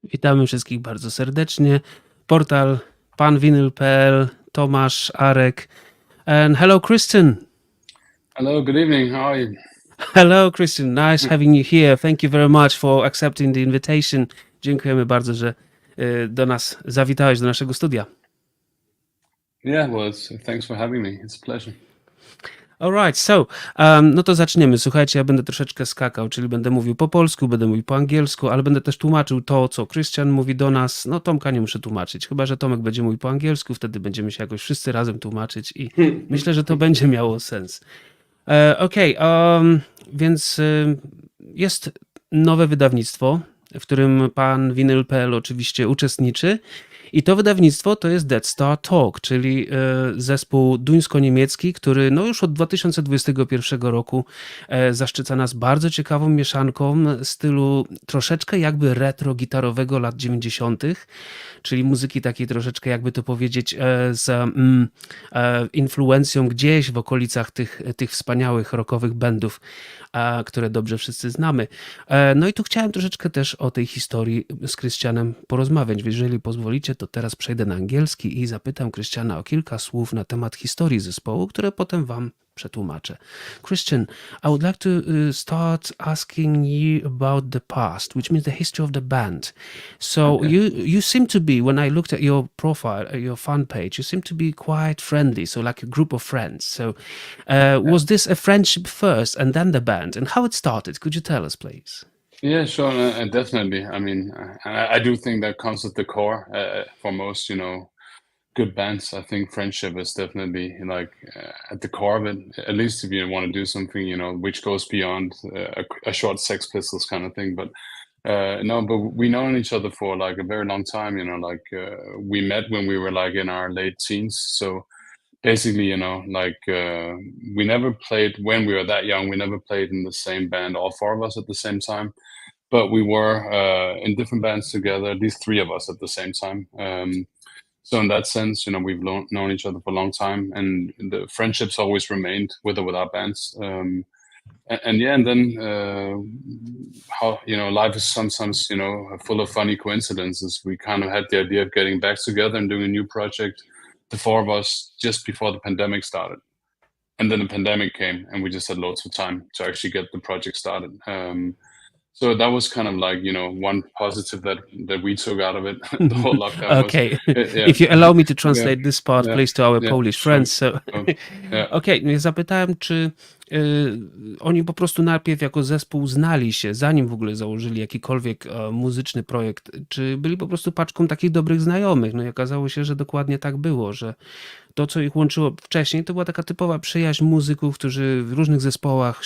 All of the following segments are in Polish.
Witamy wszystkich bardzo serdecznie. Portal panwinyl.pl, Tomasz, Arek, and hello Christian. Hello, good evening. How are you? Hello Christian, nice having you here. Thank you very much for accepting the invitation. Dziękujemy bardzo, że do nas zawitałeś, do naszego studia. Yeah, well, thanks for having me. It's a pleasure. Alright, so, no to zaczniemy. Słuchajcie, ja będę troszeczkę skakał, czyli będę mówił po polsku, będę mówił po angielsku, ale będę też tłumaczył to, co Christian mówi do nas. No Tomka nie muszę tłumaczyć, chyba że Tomek będzie mówił po angielsku, wtedy będziemy się jakoś wszyscy razem tłumaczyć i myślę, że to będzie miało sens. Więc jest nowe wydawnictwo, w którym pan Vinyl.pl oczywiście uczestniczy. I to wydawnictwo to jest Dead Star Talk, czyli zespół duńsko-niemiecki, który no już od 2021 roku zaszczyca nas bardzo ciekawą mieszanką stylu troszeczkę jakby retro gitarowego lat 90., czyli muzyki takiej troszeczkę jakby to powiedzieć z influencją gdzieś w okolicach tych wspaniałych rockowych bandów, które dobrze wszyscy znamy. No i tu chciałem troszeczkę też o tej historii z Krystianem porozmawiać, więc jeżeli pozwolicie, to teraz przejdę na angielski i zapytam Krystiana o kilka słów na temat historii zespołu, które potem wam przetłumaczę. Christian, I would like to start asking you about the past, which means the history of the band. So Okay. you seem to be, when I looked at your profile, your fan page, you seem to be quite friendly, so like a group of friends. So was this a friendship first and then the band? And how it started? Could you tell us, please? Yeah, sure, definitely. I mean, I do think that comes at the core for most, good bands. I think friendship is definitely at the core of it. At least if you want to do something, which goes beyond a short Sex Pistols kind of thing. But no, but we known each other for like a very long time. We met when we were like in our late teens. So basically, we never played when we were that young. We never played in the same band, all four of us at the same time. But we were in different bands together, at least three of us at the same time. So in that sense, we've known each other for a long time, and the friendships always remained with or without bands. And then how life is sometimes full of funny coincidences. We kind of had the idea of getting back together and doing a new project, the four of us, just before the pandemic started. And then the pandemic came, and we just had loads of time to actually get the project started. So that was kind of like, one positive that we took out of it. The whole lockdown Okay. was, yeah. If you allow me to translate this part, Yeah. please, to our Yeah, Polish sure. friends. So, Yeah. okay, no ja zapytałem, czy oni po prostu najpierw jako zespół znali się, zanim w ogóle założyli jakikolwiek muzyczny projekt, czy byli po prostu paczką takich dobrych znajomych. No i okazało się, że dokładnie tak było, że to, co ich łączyło wcześniej, to była taka typowa przyjaźń muzyków, którzy w różnych zespołach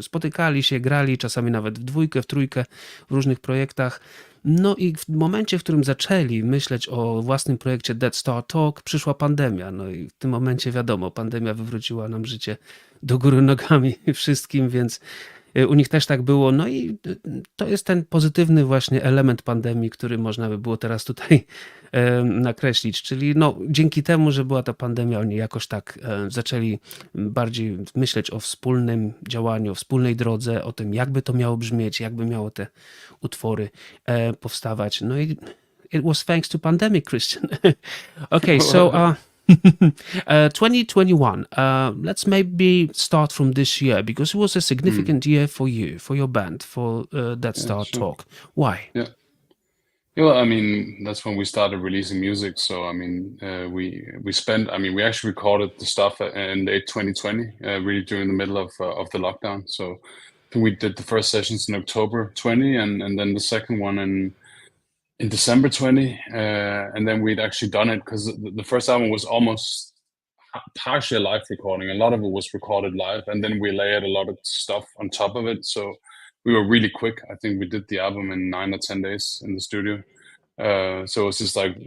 spotykali się, grali, czasami nawet w dwójkę, w trójkę, w różnych projektach. No i w momencie, w którym zaczęli myśleć o własnym projekcie Dead Star Talk, przyszła pandemia. No i w tym momencie wiadomo, pandemia wywróciła nam życie do góry nogami wszystkim, więc u nich też tak było. No i to jest ten pozytywny właśnie element pandemii, który można by było teraz tutaj nakreślić. Czyli no, dzięki temu, że była ta pandemia, oni jakoś tak zaczęli bardziej myśleć o wspólnym działaniu, o wspólnej drodze, o tym, jakby to miało brzmieć, jakby miało te utwory powstawać. No i it was thanks to pandemic, Christian. Okay, so 2021. Let's maybe start from this year because it was a significant year for you, for your band, for Dead Yeah, Star sure. Talk. Why? Yeah. Yeah, well, I mean, that's when we started releasing music. So, I mean, we spent. I mean, we actually recorded the stuff in late 2020, really during the middle of the lockdown. So, I think we did the first sessions in October 20, and then the second one in December 20, and then we'd actually done it because the first album was almost partially a live recording. A lot of it was recorded live, and then we layered a lot of stuff on top of it. So we were really quick. I think we did the album in 9 or 10 days in the studio. So it's just like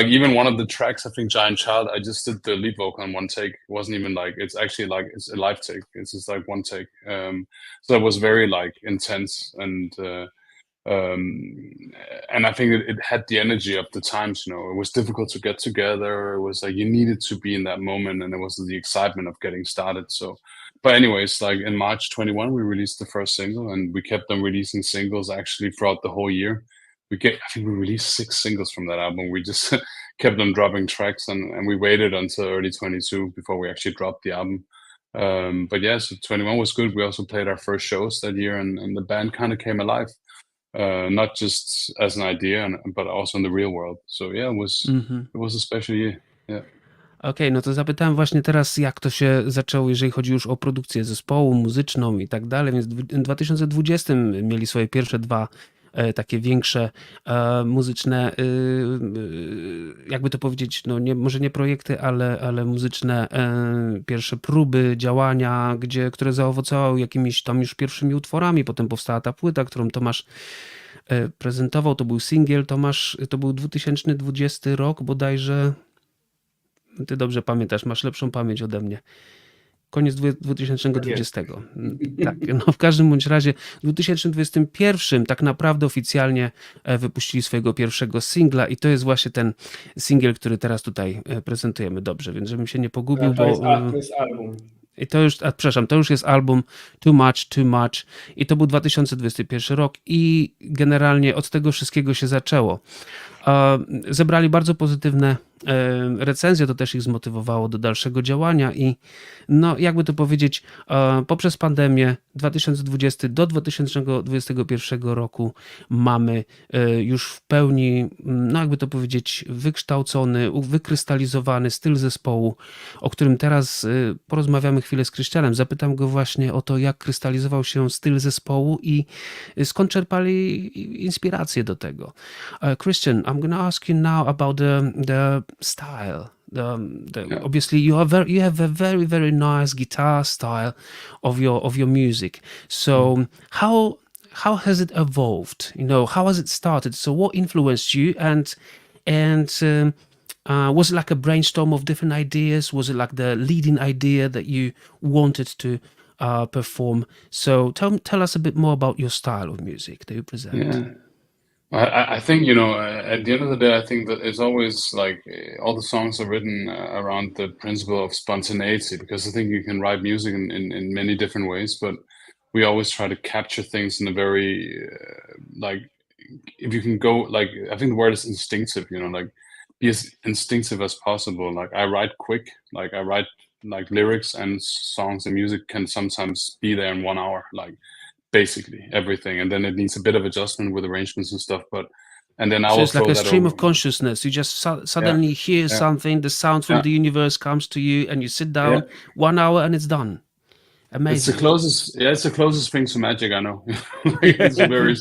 even one of the tracks, I think Giant Child, I just did the lead vocal in one take. It wasn't even like, it's actually like, it's a live take. It's just like one take. So it was very like intense and I think it had the energy of the times. It was difficult to get together. It was like you needed to be in that moment, and there was the excitement of getting started. So, but anyways, like in March 21, we released the first single, and we kept on releasing singles actually throughout the whole year. I think we released 6 singles from that album. We just kept on dropping tracks, and we waited until early 22 before we actually dropped the album. But yeah, so 21 was good. We also played our first shows that year, and the band kind of came alive. Not just as an idea, but also in the real world. So yeah, it was a special year. Yeah. Okej, no to zapytałem właśnie teraz, jak to się zaczęło, jeżeli chodzi już o produkcję zespołu muzyczną i tak dalej, więc w 2020 mieli swoje pierwsze dwa takie większe muzyczne, jakby to powiedzieć, no nie, może nie projekty, ale muzyczne pierwsze próby, działania, które zaowocowały jakimiś tam już pierwszymi utworami. Potem powstała ta płyta, którą Tomasz prezentował. To był singiel. Tomasz, to był 2020 rok bodajże. Ty dobrze pamiętasz, masz lepszą pamięć ode mnie. Koniec 2020. Tak, no w każdym bądź razie w 2021 tak naprawdę oficjalnie wypuścili swojego pierwszego singla i to jest właśnie ten singiel, który teraz tutaj prezentujemy. Dobrze, więc żebym się nie pogubił, To bo... jest album. I to już, przepraszam, to już jest album Too Much i to był 2021 rok i generalnie od tego wszystkiego się zaczęło. Zebrali bardzo pozytywne recenzje, to też ich zmotywowało do dalszego działania i no jakby to powiedzieć, poprzez pandemię 2020 do 2021 roku mamy już w pełni, no jakby to powiedzieć, wykształcony, wykrystalizowany styl zespołu, o którym teraz porozmawiamy chwilę z Krystianem. Zapytam go właśnie o to, jak krystalizował się styl zespołu i skąd czerpali inspirację do tego. Christian, I'm going to ask you now about the style. Yeah. Obviously, you have a very, very nice guitar style of your music. So how has it evolved? How has it started? So what influenced you? And was it like a brainstorm of different ideas? Was it like the leading idea that you wanted to perform? So tell us a bit more about your style of music that you present. Yeah. I think, at the end of the day, I think that it's always like all the songs are written around the principle of spontaneity, because I think you can write music in many different ways, but we always try to capture things in a very, if you can go, like, I think the word is instinctive, like be as instinctive as possible. Like I write quick, like I write like lyrics and songs and music can sometimes be there in 1 hour, like basically everything, and then it needs a bit of adjustment with arrangements and stuff, and then I So will it's like throw a that stream over. of consciousness. You just suddenly hear something, the sound from the universe comes to you, and you sit down 1 hour and it's done. Amazing. It's the closest thing to magic I know.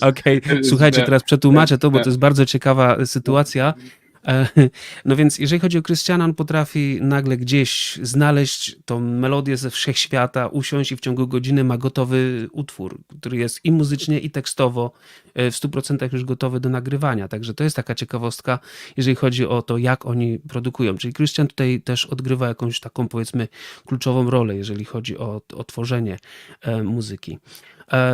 Okej, słuchajcie, teraz przetłumaczę to, bo to jest bardzo ciekawa sytuacja. No więc jeżeli chodzi o Krystiana, on potrafi nagle gdzieś znaleźć tą melodię ze wszechświata, usiąść i w ciągu godziny ma gotowy utwór, który jest i muzycznie, i tekstowo w 100% już gotowy do nagrywania. Także to jest taka ciekawostka, jeżeli chodzi o to, jak oni produkują. Czyli Krystian tutaj też odgrywa jakąś taką, powiedzmy, kluczową rolę, jeżeli chodzi o tworzenie muzyki.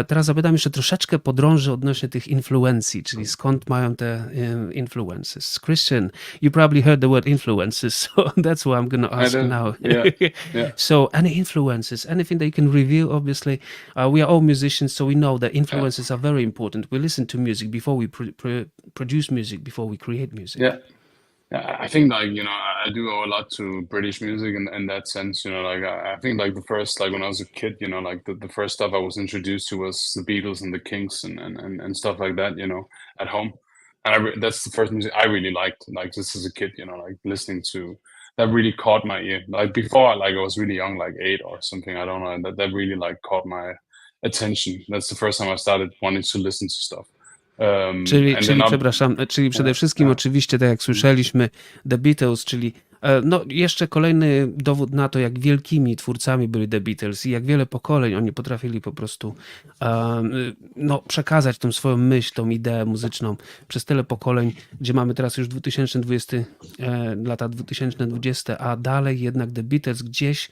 Teraz zapytam jeszcze troszeczkę podrążę odnośnie tych influencji, czyli skąd mają te influences. Christian, you probably heard the word influences, so that's what I'm going to I ask did. now. Yeah. Yeah. So, any influences, anything that you can reveal? Obviously, we are all musicians, so we know that Yeah. influences are very important. We listen to music before we produce music, before we create music. Yeah. I think like I do owe a lot to British music in that sense. Like I think like the first like when I was a kid, like the first stuff I was introduced to was the Beatles and the Kinks and stuff like that. At home, and that's the first music I really liked. Like just as a kid, like listening to that really caught my ear. Like before, like I was really young, like 8 or something. I don't know. And that really like caught my attention. That's the first time I started wanting to listen to stuff. Czyli, And then czyli, przepraszam, czyli przede yeah, wszystkim yeah. oczywiście, tak jak słyszeliśmy, The Beatles, czyli no, jeszcze kolejny dowód na to, jak wielkimi twórcami byli The Beatles i jak wiele pokoleń oni potrafili po prostu no, przekazać tą swoją myśl, tą ideę muzyczną przez tyle pokoleń, gdzie mamy teraz już 2020, lata 2020, a dalej jednak The Beatles gdzieś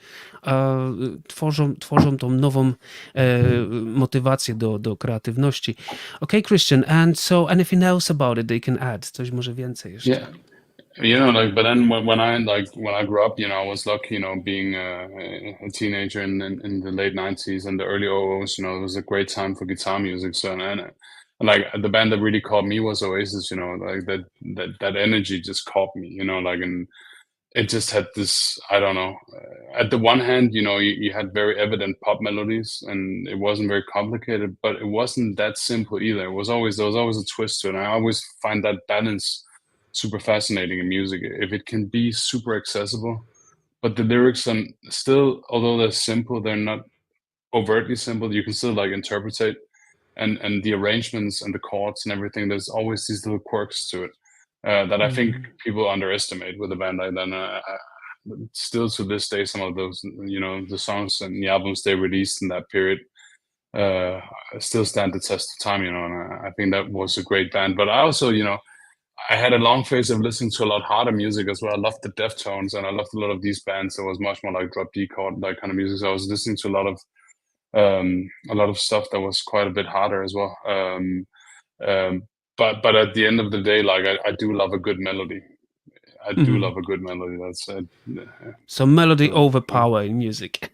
tworzą tą nową motywację do kreatywności. Okay, Christian, and so anything else about it they can add? Coś może więcej jeszcze? Yeah. Like, but then when I grew up, I was lucky, being a teenager in the late '90s and the early '00s. It was a great time for guitar music. So and like the band that really caught me was Oasis. Like that energy just caught me. Like and it just had this. I don't know. At the one hand, you had very evident pop melodies, and it wasn't very complicated, but it wasn't that simple either. There was always a twist to it. And I always find that balance super fascinating in music. If it can be super accessible, but the lyrics and still, although they're simple, they're not overtly simple. You can still like interpret and the arrangements and the chords and everything. There's always these little quirks to it that I think people underestimate with a band like that. Still to this day, some of those, the songs and the albums they released in that period still stand the test of time. And I think that was a great band. But I also, I had a long phase of listening to a lot harder music as well. I loved the Deftones and I loved a lot of these bands that was much more like drop D chord, like kind of music. So I was listening to a lot of stuff that was quite a bit harder as well. But at the end of the day, like I do love a good melody. I do love a good melody. That's it. So melody over power in music.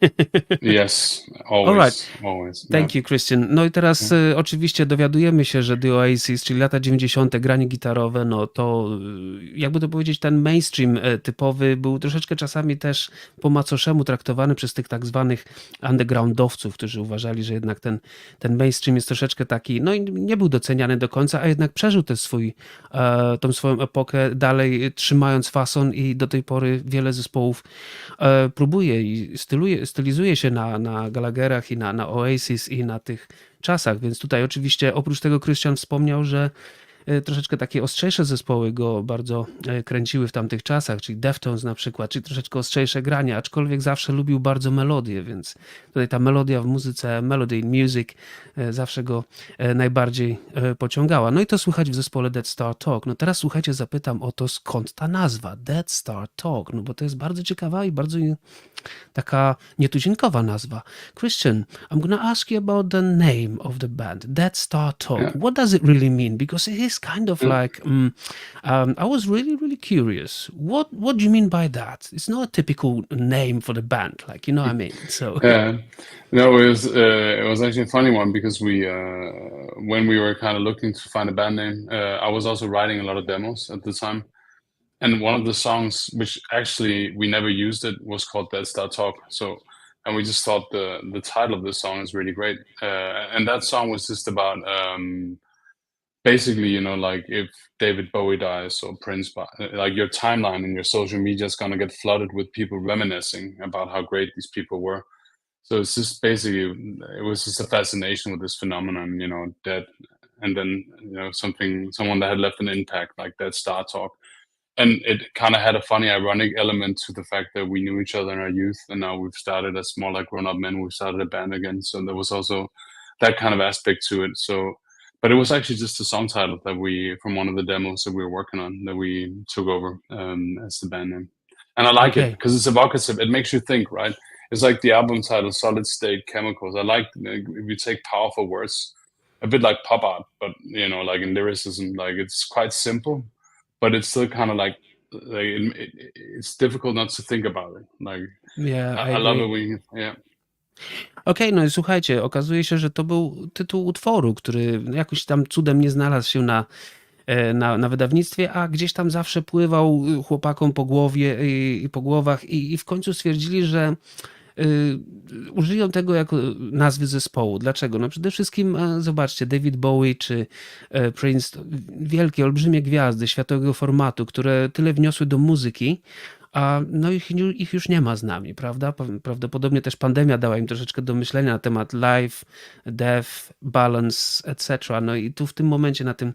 Yes, All right. always. Thank you, Christian. No i teraz oczywiście dowiadujemy się, że The Oasis, czyli lata 90., granie gitarowe, no to jakby to powiedzieć, ten mainstream typowy był troszeczkę czasami też po macoszemu traktowany przez tych tak zwanych undergroundowców, którzy uważali, że jednak ten mainstream jest troszeczkę taki, no i nie był doceniany do końca, a jednak przeżył też tą swoją epokę, dalej trzymając fason i do tej pory wiele zespołów próbuje i stylizuje się na Gallagherach i na Oasis i na tych czasach, więc tutaj oczywiście oprócz tego Christian wspomniał, że troszeczkę takie ostrzejsze zespoły go bardzo kręciły w tamtych czasach, czyli Deftones na przykład, czyli troszeczkę ostrzejsze granie, aczkolwiek zawsze lubił bardzo melodię, więc tutaj ta melodia w muzyce, melody in music zawsze go najbardziej pociągała. No i to słychać w zespole Dead Star Talk. No teraz słuchajcie, zapytam o to, skąd ta nazwa Dead Star Talk, no bo to jest bardzo ciekawa i bardzo taka nietuzinkowa nazwa. Christian, I'm gonna ask you about the name of the band, Dead Star Talk. Yeah. What does it really mean? Because it is kind of Yeah. like, I was really, really curious. What do you mean by that? It's not a typical name for the band, like, you know what I mean? So Yeah, no, it was actually a funny one because when we were kind of looking to find a band name, I was also writing a lot of demos at the time, and one of the songs, which actually we never used it, was called Dead Star Talk. So, and we just thought the title of the song is really great, and that song was just about basically, like if David Bowie dies or Prince, like your timeline and your social media is gonna get flooded with people reminiscing about how great these people were. So it's just basically, it was just a fascination with this phenomenon, dead, and then someone that had left an impact, like that Star Talk, and it kind of had a funny, ironic element to the fact that we knew each other in our youth, and now we've started as more like grown-up men. We've started a band again, so there was also that kind of aspect to it. So, but it was actually just a song title that from one of the demos that we were working on that we took over as the band name, and I like it Okay. because it's evocative. It makes you think, right? it's like the album title Solid State Chemicals. I like if you take powerful words, a bit like pop art, but like in lyricism, like it's quite simple, but it's still kind of like it's difficult not to think about it. Like Yeah, I I love it agree. when yeah. Okej, no i słuchajcie, okazuje się, że to był tytuł utworu, który jakoś tam cudem nie znalazł się na wydawnictwie, a gdzieś tam zawsze pływał chłopakom po głowie i po głowach i w końcu stwierdzili, że użyją tego jako nazwy zespołu. Dlaczego? No przede wszystkim zobaczcie, David Bowie czy Prince, wielkie, olbrzymie gwiazdy światowego formatu, które tyle wniosły do muzyki, a no ich już nie ma z nami, prawda? Prawdopodobnie też pandemia dała im troszeczkę do myślenia na temat life, death, balance, etc. No i tu w tym momencie na tym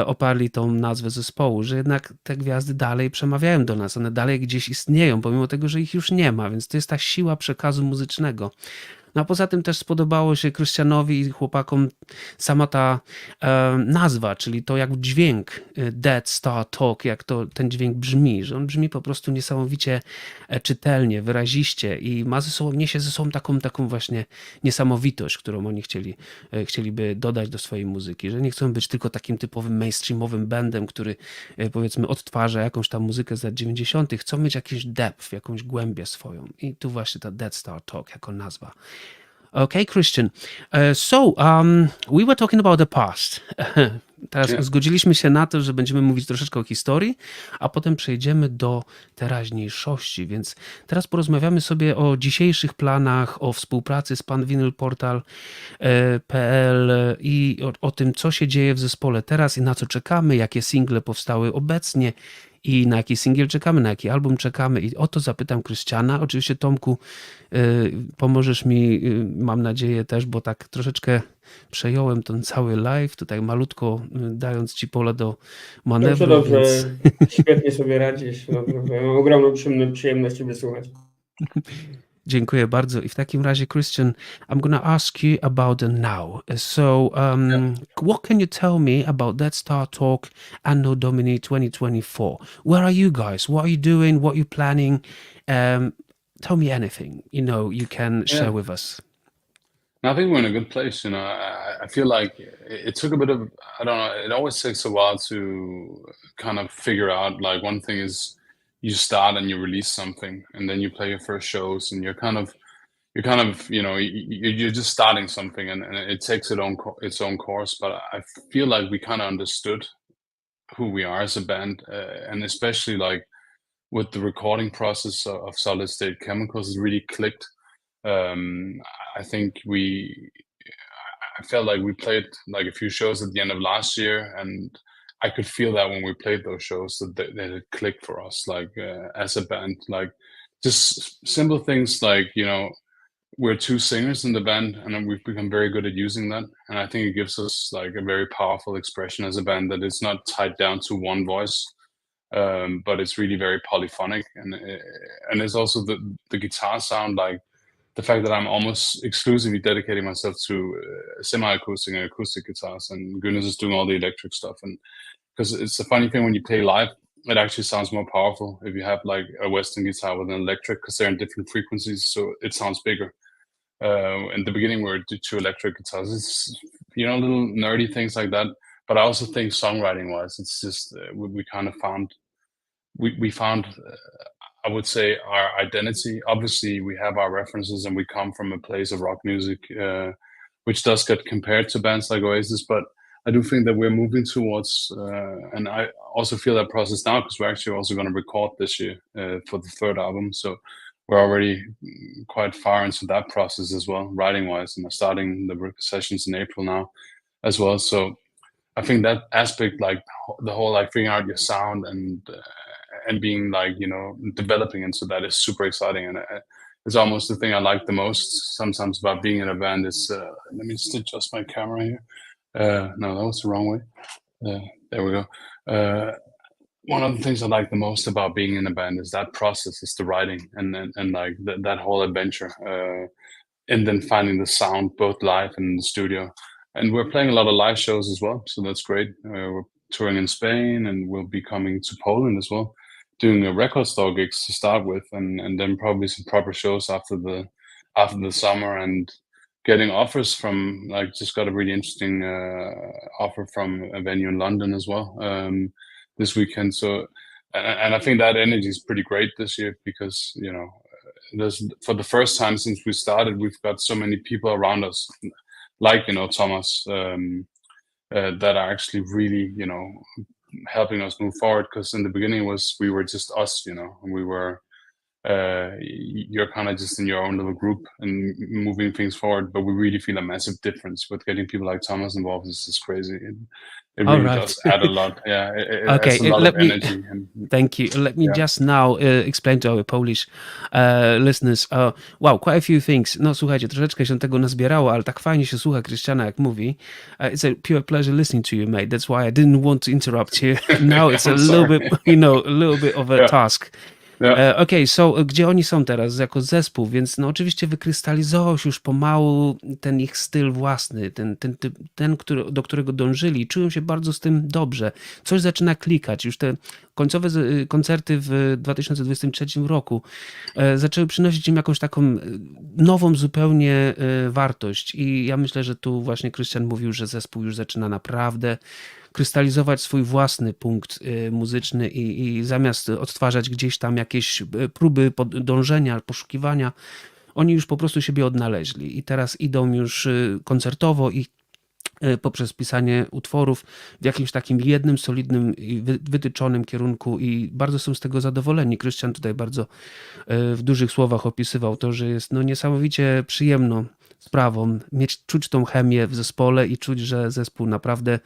oparli tą nazwę zespołu, że jednak te gwiazdy dalej przemawiają do nas, one dalej gdzieś istnieją, pomimo tego, że ich już nie ma, więc to jest ta siła przekazu muzycznego. No a poza tym też spodobało się Krystianowi i chłopakom sama ta nazwa, czyli to jak dźwięk Dead Star Talk, jak ten dźwięk brzmi, że on brzmi po prostu niesamowicie czytelnie, wyraziście i niesie ze sobą taką właśnie niesamowitość, którą oni chcieliby dodać do swojej muzyki, że nie chcą być tylko takim typowym mainstreamowym bandem, który powiedzmy odtwarza jakąś tam muzykę z lat 90., chcą mieć jakiś depth, jakąś głębię swoją i tu właśnie ta Dead Star Talk jako nazwa. Okay, Christian. We were talking about the past. Teraz Yeah. zgodziliśmy się na to, że będziemy mówić troszeczkę o historii, a potem przejdziemy do teraźniejszości, więc teraz porozmawiamy sobie o dzisiejszych planach, o współpracy z panvinylportal.pl i o tym, co się dzieje w zespole teraz i na co czekamy, jakie single powstały obecnie i na jaki singiel czekamy, na jaki album czekamy i o to zapytam Krystiana. Oczywiście Tomku, pomożesz mi, mam nadzieję też, bo tak troszeczkę przejąłem ten cały live, tutaj malutko dając ci pole do manewru, Dobrze, więc... świetnie sobie radzisz. Dobrze. Mam ogromną przyjemność Ciebie słuchać. Dziękuję bardzo. I w takim razie, Christian, I'm going to ask you about the now. So, what can you tell me about Dead Star Talk Anno Domini 2024? Where are you guys? What are you doing? What are you planning? Tell me anything, you can share with us. I think we're in a good place. I feel like it took a bit of, I don't know, it always takes a while to kind of figure out, like one thing is you start and you release something and then you play your first shows and you're kind of, you're just starting something and it takes its own course. But I feel like we kind of understood who we are as a band, and especially like with the recording process of Solid State Chemicals, it really clicked. I think I felt like we played like a few shows at the end of last year, and I could feel that when we played those shows that it clicked for us, like as a band, like just simple things like we're two singers in the band, and we've become very good at using that, and I think it gives us like a very powerful expression as a band that is not tied down to one voice. But it's really very polyphonic, and it's also the guitar sound, like the fact that I'm almost exclusively dedicating myself to semi-acoustic and acoustic guitars, and Gunners is doing all the electric stuff. And because it's a funny thing when you play live, it actually sounds more powerful if you have like a Western guitar with an electric, because they're in different frequencies, so it sounds bigger. In the beginning, we were two electric guitars. It's little nerdy things like that. But I also think songwriting-wise, it's just we kind of found we found I would say our identity. Obviously, we have our references, and we come from a place of rock music, which does get compared to bands like Oasis. But I do think that we're moving towards, and I also feel that process now because we're actually also going to record this year for the third album. So we're already quite far into that process as well, writing-wise, and we're starting the sessions in April now as well. So I think that aspect, like the whole like figuring out your sound and being like developing into that is super exciting, and it's almost the thing I like the most sometimes about being in a band is let me just adjust my camera here. No, that was the wrong way. There we go. One of the things I like the most about being in a band is that process, is the writing and like that whole adventure, and then finding the sound both live and in the studio. And we're playing a lot of live shows as well, so that's great. We're touring in Spain, and we'll be coming to Poland as well. doing a record store gigs to start with, and then probably some proper shows after the summer, and getting offers from, like, just got a really interesting offer from a venue in London as well this weekend. So, and I think that energy is pretty great this year because, you know, there's, for the first time since we started, we've got so many people around us, like, you know, Thomas, that are actually really, you know, helping us move forward. Because in the beginning we were just us, you know, and we were you're kind of just in your own little group and moving things forward. But we really feel a massive difference with getting people like Thomas involved. This is crazy. It All really right. does add a lot. Yeah, it Okay, adds a lot let of me energy. And thank you. Let me yeah, just now explain to our Polish listeners. Wow, quite a few things. No słuchajcie, troszeczkę się tego nazbierało, ale tak fajnie się słucha Krystiana, jak mówi. It's a pure pleasure listening to you, mate. That's why I didn't want to interrupt you. Now it's a I'm little sorry. bit, you know, a little bit of a Yeah, task. yeah. Okej, so gdzie oni są teraz jako zespół? Więc no oczywiście wykrystalizował się już pomału ten ich styl własny, ten do którego dążyli. Czują się bardzo z tym dobrze. Coś zaczyna klikać. Już te końcowe koncerty w 2023 roku zaczęły przynosić im jakąś taką nową zupełnie wartość. I ja myślę, że tu właśnie Krystian mówił, że zespół już zaczyna naprawdę krystalizować swój własny punkt muzyczny i zamiast odtwarzać gdzieś tam jakieś próby dążenia, poszukiwania, oni już po prostu siebie odnaleźli i teraz idą już koncertowo i poprzez pisanie utworów w jakimś takim jednym, solidnym i wytyczonym kierunku i bardzo są z tego zadowoleni. Krystian tutaj bardzo w dużych słowach opisywał to, że jest no niesamowicie przyjemną sprawą czuć tą chemię w zespole i czuć, że zespół naprawdę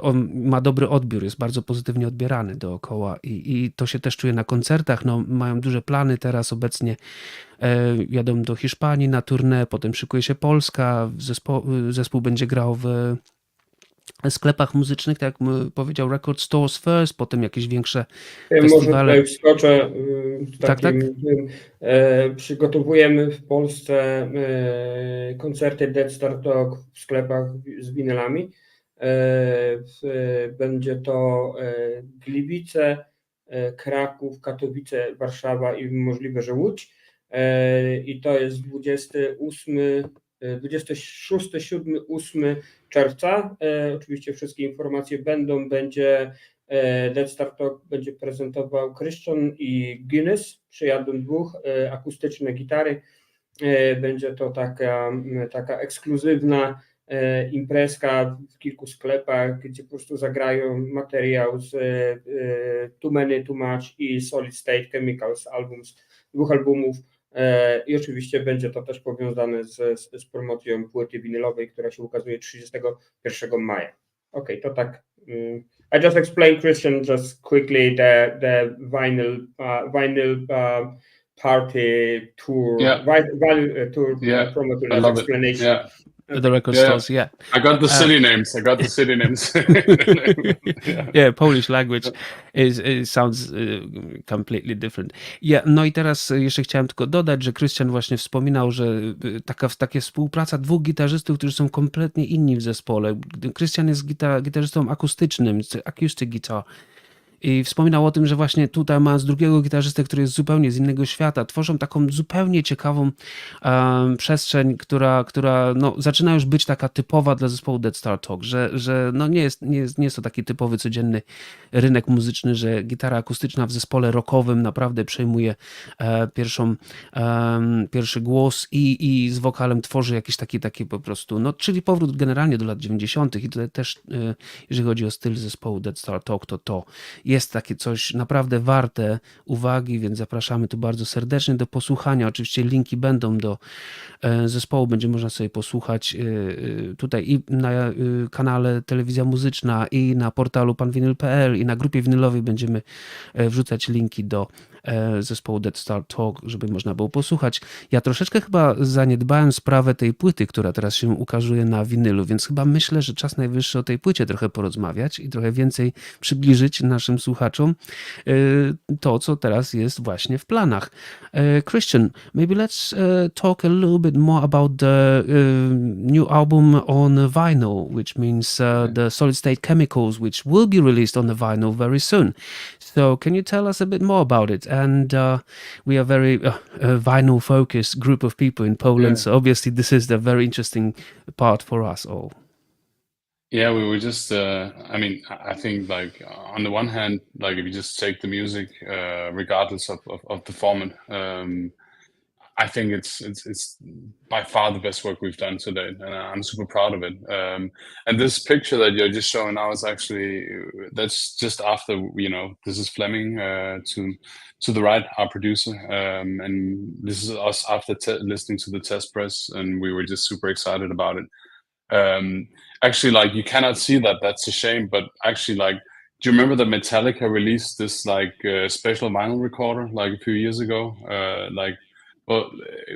on ma dobry odbiór, jest bardzo pozytywnie odbierany dookoła i to się też czuje na koncertach. No, mają duże plany teraz obecnie. Jadą do Hiszpanii na tournée, potem szykuje się Polska. Zespół będzie grał w sklepach muzycznych, tak jak powiedział, Record Stores First, potem jakieś większe Może festiwale. tutaj wskoczę w Tak, takim przygotowujemy w Polsce koncerty Dead Star Talk w sklepach z winylami. Będzie to Gliwice, Kraków, Katowice, Warszawa i możliwe, że Łódź. I to jest 26, 7, 8 czerwca. Oczywiście wszystkie informacje będzie Dead Star Talk będzie prezentował Christian i Guinness. Przyjadą dwóch, akustyczne gitary. Będzie to taka ekskluzywna imprezka w kilku sklepach, gdzie po prostu zagrają materiał z Too Many, Too Much i Solid State Chemicals dwóch albumów. I oczywiście będzie to też powiązane z promocją płyty winylowej, która się ukazuje 31 maja. Okay, to tak. I just explained, Christian, just quickly the vinyl party tour, vinyl tour promotion as explanation. Yeah. The record stores, yeah. I got the city names. Yeah, Polish language sounds completely different. Yeah, no i teraz jeszcze chciałem tylko dodać, że Krystian właśnie wspominał, że taka współpraca dwóch gitarzystów, którzy są kompletnie inni w zespole. Krystian jest gitarzystą akustycznym, acoustic guitar. I wspominał o tym, że właśnie tutaj ma z drugiego gitarzystę, który jest zupełnie z innego świata. Tworzą taką zupełnie ciekawą przestrzeń, która no, zaczyna już być taka typowa dla zespołu Dead Star Talk, że no nie jest to taki typowy, codzienny rynek muzyczny, że gitara akustyczna w zespole rockowym naprawdę przejmuje pierwszy głos i z wokalem tworzy jakiś taki po prostu, no czyli powrót generalnie do lat 90. i tutaj też, jeżeli chodzi o styl zespołu Dead Star Talk, to jest takie coś naprawdę warte uwagi, więc zapraszamy tu bardzo serdecznie do posłuchania. Oczywiście linki będą do zespołu, będzie można sobie posłuchać tutaj i na kanale Telewizja Muzyczna, i na portalu panwinyl.pl, i na grupie winylowej będziemy wrzucać linki do zespołu Dead Star Talk, żeby można było posłuchać. Ja troszeczkę chyba zaniedbałem sprawę tej płyty, która teraz się ukazuje na winylu, więc chyba myślę, że czas najwyższy o tej płycie trochę porozmawiać i trochę więcej przybliżyć naszym naszym słuchaczom to, co teraz jest właśnie w planach. Christian, maybe let's talk a little bit more about the new album on vinyl, which means the Solid State Chemicals, which will be released on the vinyl very soon. So can you tell us a bit more about it? And we are very vinyl-focused group of people in Poland, so obviously this is the very interesting part for us all. Yeah, we were just, I mean, I think like on the one hand, like if you just take the music, regardless of the format, I think it's by far the best work we've done to date, and I'm super proud of it. And this picture that you're just showing now is actually, that's just after, you know, this is Fleming to the right, our producer, and this is us after listening to the test press, and we were just super excited about it. Actually, like you cannot see that, that's a shame, but actually, like, do you remember that Metallica released this like special vinyl recorder like a few years ago? Well,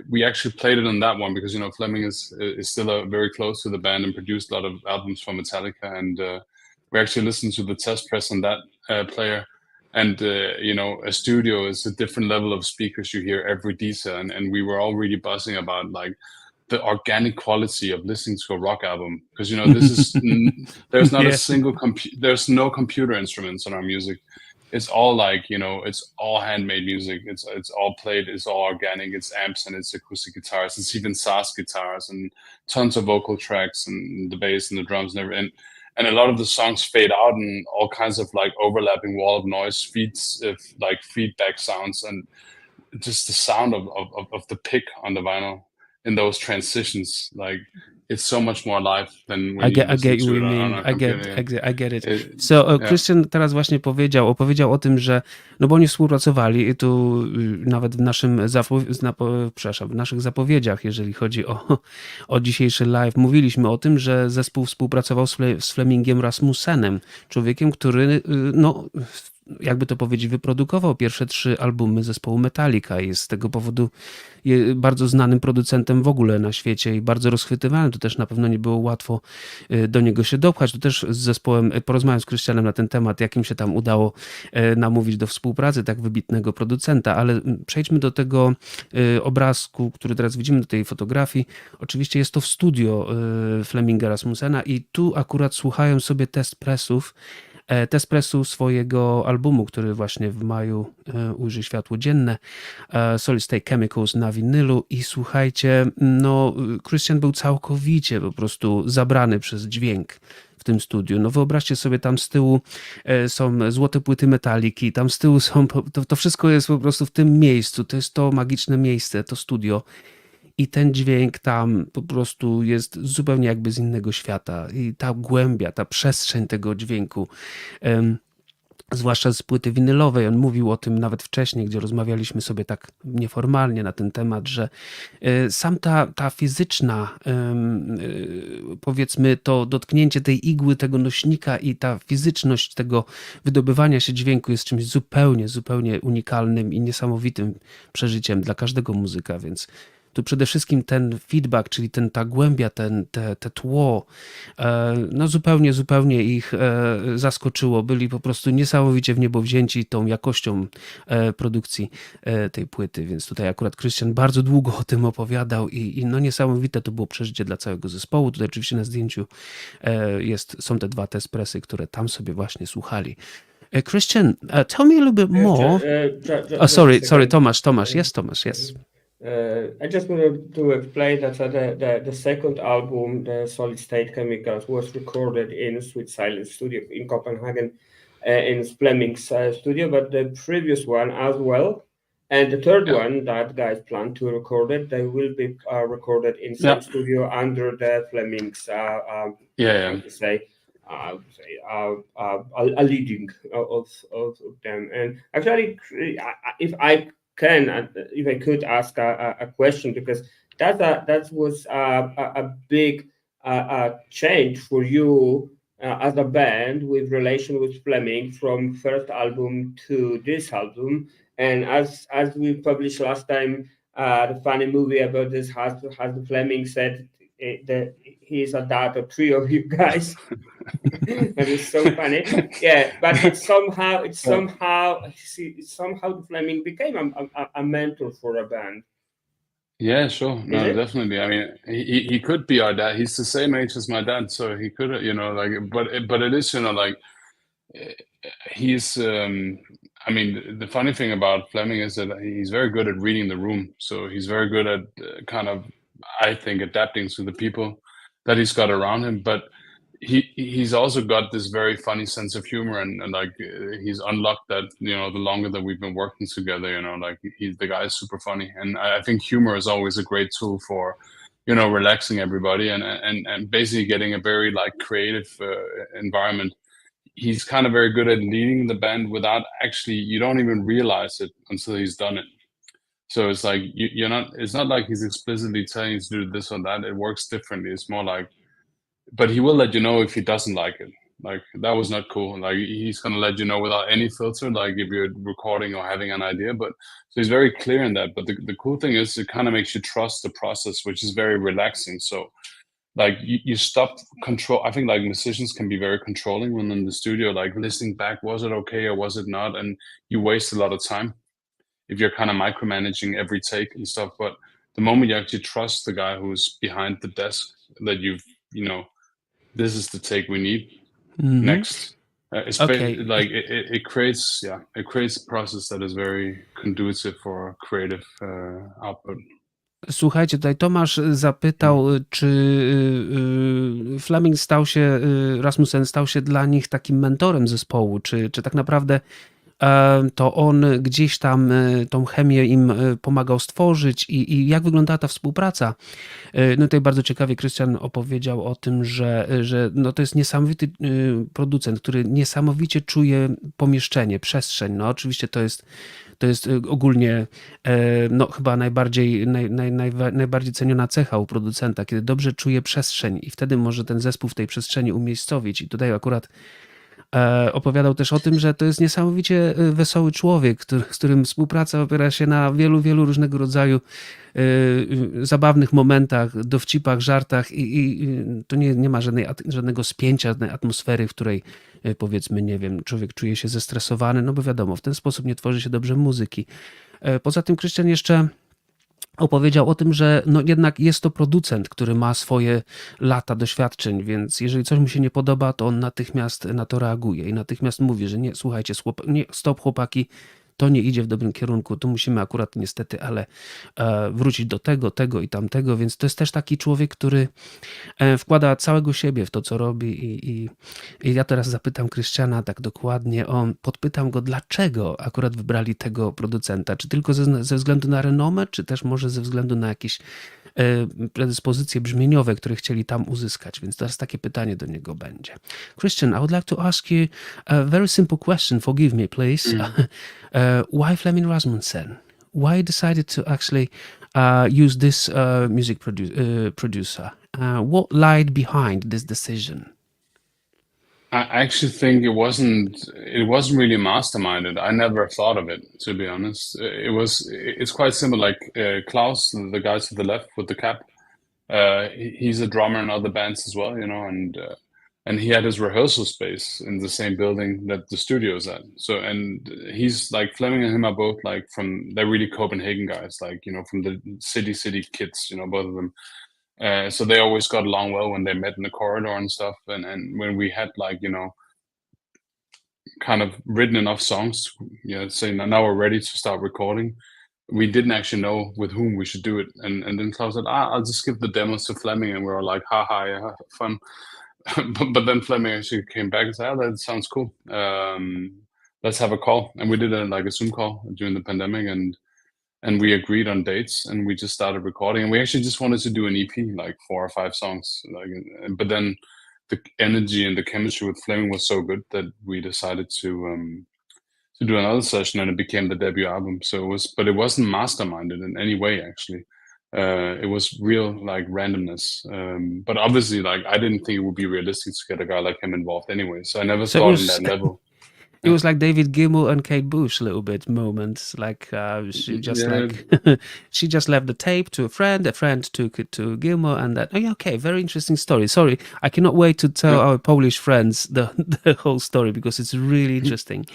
we actually played it on that one because, you know, Fleming is still very close to the band and produced a lot of albums for Metallica, and we actually listened to the test press on that player. And you know, a studio is a different level of speakers. You hear every detail, and we were all really buzzing about like the organic quality of listening to a rock album, because, you know, this is there's not a single there's no computer instruments on our music. It's all like, you know, it's all handmade music. It's all played. It's all organic. It's amps and it's acoustic guitars. It's even SAS guitars and tons of vocal tracks and the bass and the drums and everything. And a lot of the songs fade out and all kinds of like overlapping wall of noise feeds, like feedback sounds, and just the sound of the pick on the vinyl in those transitions, like it's so much more alive than when I get what you mean. I get it. So Christian teraz właśnie opowiedział o tym, że no bo oni współpracowali i tu nawet w naszych zapowiedziach, jeżeli chodzi o dzisiejszy live, mówiliśmy o tym, że zespół współpracował z Flemingiem Rasmussenem, człowiekiem, który no jakby to powiedzieć, wyprodukował pierwsze 3 albumy zespołu Metallica i jest z tego powodu bardzo znanym producentem w ogóle na świecie i bardzo rozchwytywanym. To też na pewno nie było łatwo do niego się dopchać. To też z zespołem, porozmawiam z Krystianem na ten temat, jak im się tam udało namówić do współpracy tak wybitnego producenta, ale przejdźmy do tego obrazku, który teraz widzimy, do tej fotografii. Oczywiście jest to w studio Fleminga Rasmussena i tu akurat słuchają sobie test pressu swojego albumu, który właśnie w maju ujrzy światło dzienne, Solid State Chemicals na winylu, i słuchajcie, no Christian był całkowicie po prostu zabrany przez dźwięk w tym studiu. No wyobraźcie sobie, tam z tyłu są złote płyty Metalliki, tam z tyłu są, to wszystko jest po prostu w tym miejscu, to jest to magiczne miejsce, to studio. I ten dźwięk tam po prostu jest zupełnie jakby z innego świata. I ta głębia, ta przestrzeń tego dźwięku, zwłaszcza z płyty winylowej, on mówił o tym nawet wcześniej, gdzie rozmawialiśmy sobie tak nieformalnie na ten temat, że sam ta fizyczna, powiedzmy, to dotknięcie tej igły, tego nośnika i ta fizyczność tego wydobywania się dźwięku jest czymś zupełnie, zupełnie unikalnym i niesamowitym przeżyciem dla każdego muzyka, więc tu przede wszystkim ten feedback, czyli ta głębia, te tło, no zupełnie ich zaskoczyło. Byli po prostu niesamowicie w niebo wzięci tą jakością produkcji tej płyty, więc tutaj akurat Christian bardzo długo o tym opowiadał i no niesamowite to było przeżycie dla całego zespołu. Tutaj oczywiście na zdjęciu są te 2 test pressy, które tam sobie właśnie słuchali. Christian, tell me a little bit more. Sorry, Tomasz. Yes, Tomasz, yes. I just wanted to explain that the second album, the Solid State Chemicals, was recorded in Sweet Silence Studio in Copenhagen, in Fleming's studio, but the previous one as well, and the third one that guys plan to record it, they will be recorded in some studio under the Fleming's, a leading of them. And actually, if I could ask a question, because that was a big change for you as a band with relation with Fleming from first album to this album. And as we published last time, the funny movie about this has the Fleming said that he's a dad of 3 of you guys. That is so funny. Yeah, but it's somehow Fleming became a mentor for a band. Yeah, sure. Is No, it? definitely. I mean, he could be our dad. He's the same age as my dad, so he could, like. But it is, like, eh, he's. I mean, the funny thing about Fleming is that he's very good at reading the room. So he's very good at kind of, I think, adapting to the people that he's got around him. But he's also got this very funny sense of humor, and like he's unlocked that, the longer that we've been working together, like the guy is super funny, and I think humor is always a great tool for relaxing everybody, and basically getting a very like creative environment. He's kind of very good at leading the band without actually, you don't even realize it until he's done it. So it's like it's not like he's explicitly telling you to do this or that. It works differently. It's more like, but he will let you know if he doesn't like it. Like, that was not cool. Like, he's gonna let you know without any filter, like if you're recording or having an idea. But so he's very clear in that. But the cool thing is, it kind of makes you trust the process, which is very relaxing. So like you stop control. I think like musicians can be very controlling when in the studio, like listening back, was it okay or was it not? And you waste a lot of time if you're kind of micromanaging every take and stuff. But the moment you actually trust the guy who's behind the desk, that this is the take we need next. It's Okay. like it creates a process that is very conducive for creative output. Słuchajcie, tutaj Tomasz zapytał, czy Fleming Rasmussen stał się dla nich takim mentorem zespołu, czy tak naprawdę to on gdzieś tam tą chemię im pomagał stworzyć i jak wyglądała ta współpraca. No tutaj bardzo ciekawie Krystian opowiedział o tym, że no to jest niesamowity producent, który niesamowicie czuje pomieszczenie, przestrzeń. No oczywiście to jest ogólnie no chyba najbardziej ceniona cecha u producenta, kiedy dobrze czuje przestrzeń i wtedy może ten zespół w tej przestrzeni umiejscowić. I tutaj akurat opowiadał też o tym, że to jest niesamowicie wesoły człowiek, z którym współpraca opiera się na wielu, wielu różnego rodzaju zabawnych momentach, dowcipach, żartach i to nie ma żadnego spięcia, żadnej atmosfery, w której powiedzmy, nie wiem, człowiek czuje się zestresowany, no bo wiadomo, w ten sposób nie tworzy się dobrze muzyki. Poza tym Krystian jeszcze opowiedział o tym, że no jednak jest to producent, który ma swoje lata doświadczeń, więc jeżeli coś mu się nie podoba, to on natychmiast na to reaguje i natychmiast mówi, że nie, słuchajcie, stop chłopaki, to nie idzie w dobrym kierunku, tu musimy akurat niestety, ale wrócić do tego i tamtego, więc to jest też taki człowiek, który wkłada całego siebie w to, co robi i ja teraz zapytam Krystiana tak dokładnie, podpytam go, dlaczego akurat wybrali tego producenta, czy tylko ze względu na renomę, czy też może ze względu na jakieś predyspozycje brzmieniowe, które chcieli tam uzyskać, więc teraz takie pytanie do niego będzie. Christian, I would like to ask you a very simple question, forgive me please. Why Fleming Rasmussen? Why decided to actually use this music producer? What lied behind this decision? I actually think it wasn't really masterminded. I never thought of it, to be honest. It's quite simple. Like Klaus, the guy to the left with the cap, he's a drummer in other bands as well, and he had his rehearsal space in the same building that the studio is at. So, and he's like, Fleming and him are both like they're really Copenhagen guys, like, from the city kids, both of them. So they always got along well when they met in the corridor and stuff. And when we had like, kind of written enough songs, saying now we're ready to start recording, we didn't actually know with whom we should do it. And then Klaus said, I'll just give the demos to Fleming. And we were like, haha, yeah, fun. but then Fleming actually came back and said, that sounds cool. Let's have a call. And we did like a Zoom call during the pandemic, and we agreed on dates, and we just started recording. And we actually just wanted to do an EP, like 4 or 5 songs. But then the energy and the chemistry with Fleming was so good that we decided to do another session, and it became the debut album. But it wasn't masterminded in any way, actually. It was real like randomness. But obviously, like, I didn't think it would be realistic to get a guy like him involved anyway. So I never thought on that level. It was like David Gilmour and Kate Bush a little bit moments. Like she just Yeah, like she just left the tape to a friend took it to Gilmour, and that. Oh yeah, okay, very interesting story. Sorry, I cannot wait to tell yeah. our Polish friends the whole story because it's really interesting.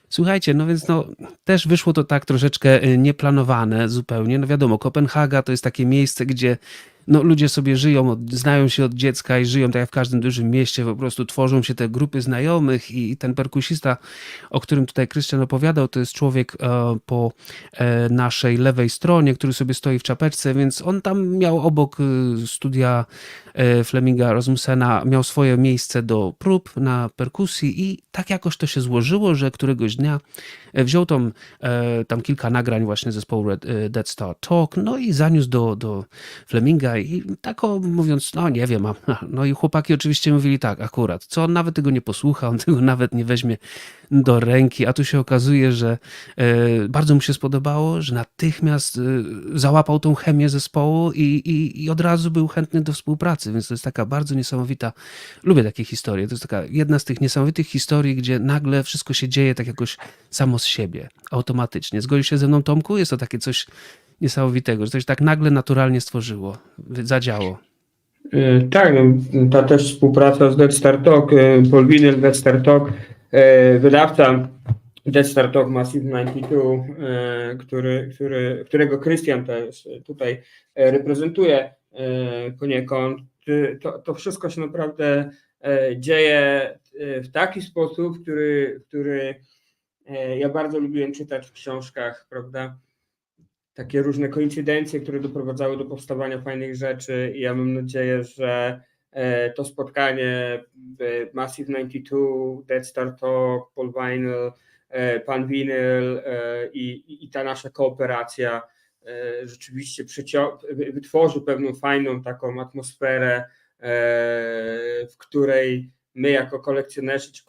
Słuchajcie, no więc no, też wyszło to tak troszeczkę nieplanowane zupełnie. No wiadomo, Kopenhaga to jest takie miejsce, gdzie no, ludzie sobie żyją, znają się od dziecka i żyją tak jak w każdym dużym mieście, po prostu tworzą się te grupy znajomych i ten perkusista, o którym tutaj Krystian opowiadał, to jest człowiek po naszej lewej stronie, który sobie stoi w czapeczce, więc on tam miał obok studia Fleminga Rasmussena, miał swoje miejsce do prób na perkusji i tak jakoś to się złożyło, że któregoś dnia wziął tam kilka nagrań właśnie zespołu Dead Star Talk, no i zaniósł do Fleminga i tak mówiąc, no nie wiem, no i chłopaki oczywiście mówili tak, akurat, co on nawet tego nie posłucha, on tego nawet nie weźmie do ręki, a tu się okazuje, że bardzo mu się spodobało, że natychmiast załapał tą chemię zespołu i od razu był chętny do współpracy, więc to jest taka bardzo niesamowita, lubię takie historie, to jest taka jedna z tych niesamowitych historii, gdzie nagle wszystko się dzieje tak jakoś samo z siebie, automatycznie. Zgodzisz się ze mną, Tomku? Jest to takie coś niesamowitego, że coś tak nagle naturalnie stworzyło, zadziało. Tak, no, ta też współpraca z Dead Star Talk, Paul Vinyl, Dead Star Talk, wydawca Dead Star Talk Massive 92, którego Krystian też tutaj reprezentuje poniekąd. To wszystko się naprawdę dzieje w taki sposób, który ja bardzo lubiłem czytać w książkach, prawda? Takie różne koincydencje, które doprowadzały do powstawania fajnych rzeczy i ja mam nadzieję, że to spotkanie Massive 92, Dead Star Talk, Paul Vinyl, Pan Vinyl i ta nasza kooperacja rzeczywiście wytworzy pewną fajną taką atmosferę, w której my jako kolekcjonerzy czy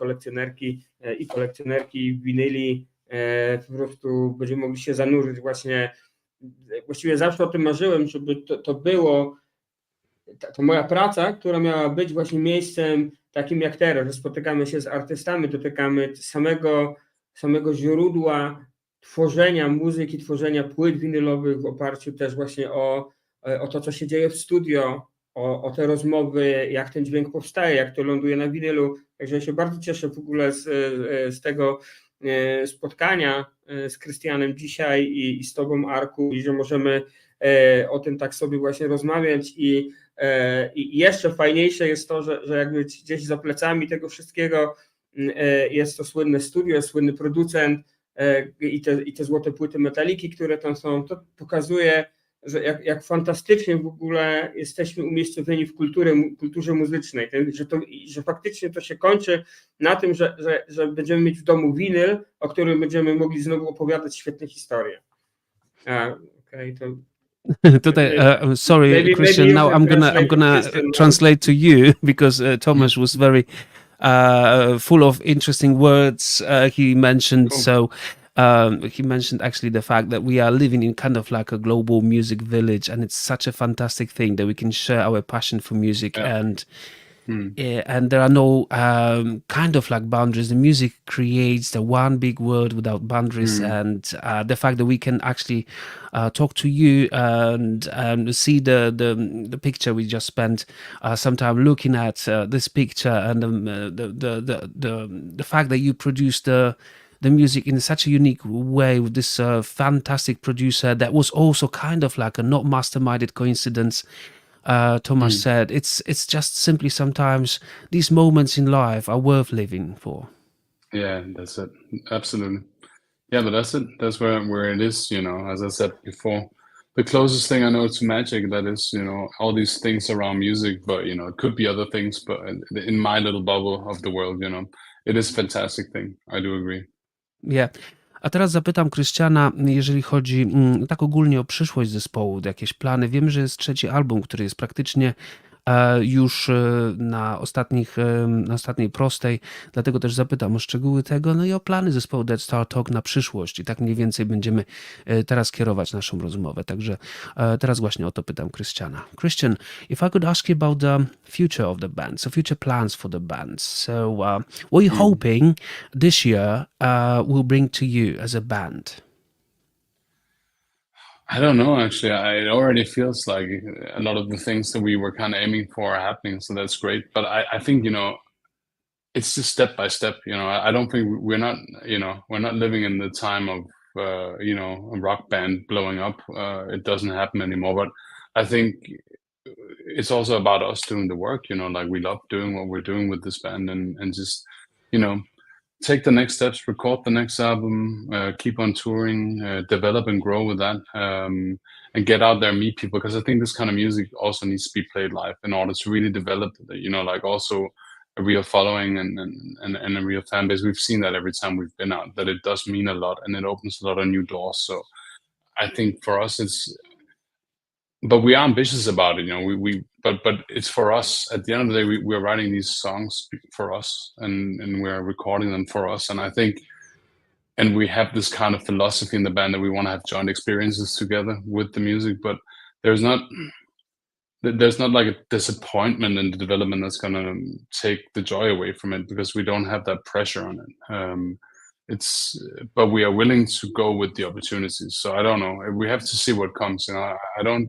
kolekcjonerki winyli po prostu będziemy mogli się zanurzyć właściwie zawsze o tym marzyłem, żeby to było, to moja praca, która miała być właśnie miejscem takim jak teraz, że spotykamy się z artystami, dotykamy samego źródła tworzenia muzyki, tworzenia płyt winylowych w oparciu też właśnie o to, co się dzieje w studio, o te rozmowy, jak ten dźwięk powstaje, jak to ląduje na winylu. Także ja się bardzo cieszę w ogóle z tego spotkania z Krystianem dzisiaj i z Tobą, Arku, i że możemy o tym tak sobie właśnie rozmawiać i jeszcze fajniejsze jest to, że jakby gdzieś za plecami tego wszystkiego jest to słynne studio, słynny producent i te złote płyty Metaliki, które tam są. To pokazuje, że jak fantastycznie w ogóle jesteśmy umiejscowieni w kulturze muzycznej, że faktycznie to się kończy na tym, że będziemy mieć w domu winyl, o którym będziemy mogli znowu opowiadać świetne historie. Tutaj, sorry, Christian. Now I'm gonna translate to you because Tomasz was very full of interesting words. He mentioned he mentioned actually the fact that we are living in kind of like a global music village, and it's such a fantastic thing that we can share our passion for music and there are no kind of like boundaries. The music creates the one big world without boundaries, and the fact that we can actually talk to you and see the picture. We just spent some time looking at this picture, and the fact that you produced the music in such a unique way with this fantastic producer that was also kind of like a not masterminded coincidence. Tomasz said, it's just simply sometimes these moments in life are worth living for. Yeah, that's it. Absolutely. Yeah, but that's it. That's where it is, as I said before. The closest thing I know to magic, that is, all these things around music, but, it could be other things, but in my little bubble of the world, it is a fantastic thing. I do agree. Yeah. A teraz zapytam Krystiana, jeżeli chodzi tak ogólnie o przyszłość zespołu, jakieś plany. Wiemy, że jest trzeci album, który jest praktycznie już na ostatniej prostej, dlatego też zapytam o szczegóły tego, no i o plany zespołu Dead Star Talk na przyszłość i tak mniej więcej będziemy teraz kierować naszą rozmowę, także teraz właśnie o to pytam Christiana. Christian, if I could ask you about the future of the band, so future plans for the band, so what are you hoping this year will bring to you as a band? I don't know, actually. It already feels like a lot of the things that we were kind of aiming for are happening, so that's great. But I think, it's just step by step. I don't think we're not, we're not living in the time of, a rock band blowing up. It doesn't happen anymore. But I think it's also about us doing the work. Like we love doing what we're doing with this band, and just, take the next steps, record the next album, keep on touring, develop and grow with that, and get out there and meet people. Because I think this kind of music also needs to be played live in order to really develop, like also a real following and a real fan base. We've seen that every time we've been out, that it does mean a lot and it opens a lot of new doors. So I think for us, but we are ambitious about it, but it's for us. At the end of the day, we're writing these songs for us, and we're recording them for us. And I think, and we have this kind of philosophy in the band that we want to have joint experiences together with the music. But there's not like a disappointment in the development that's gonna take the joy away from it, because we don't have that pressure on it. But we are willing to go with the opportunities. So I don't know. We have to see what comes. I don't.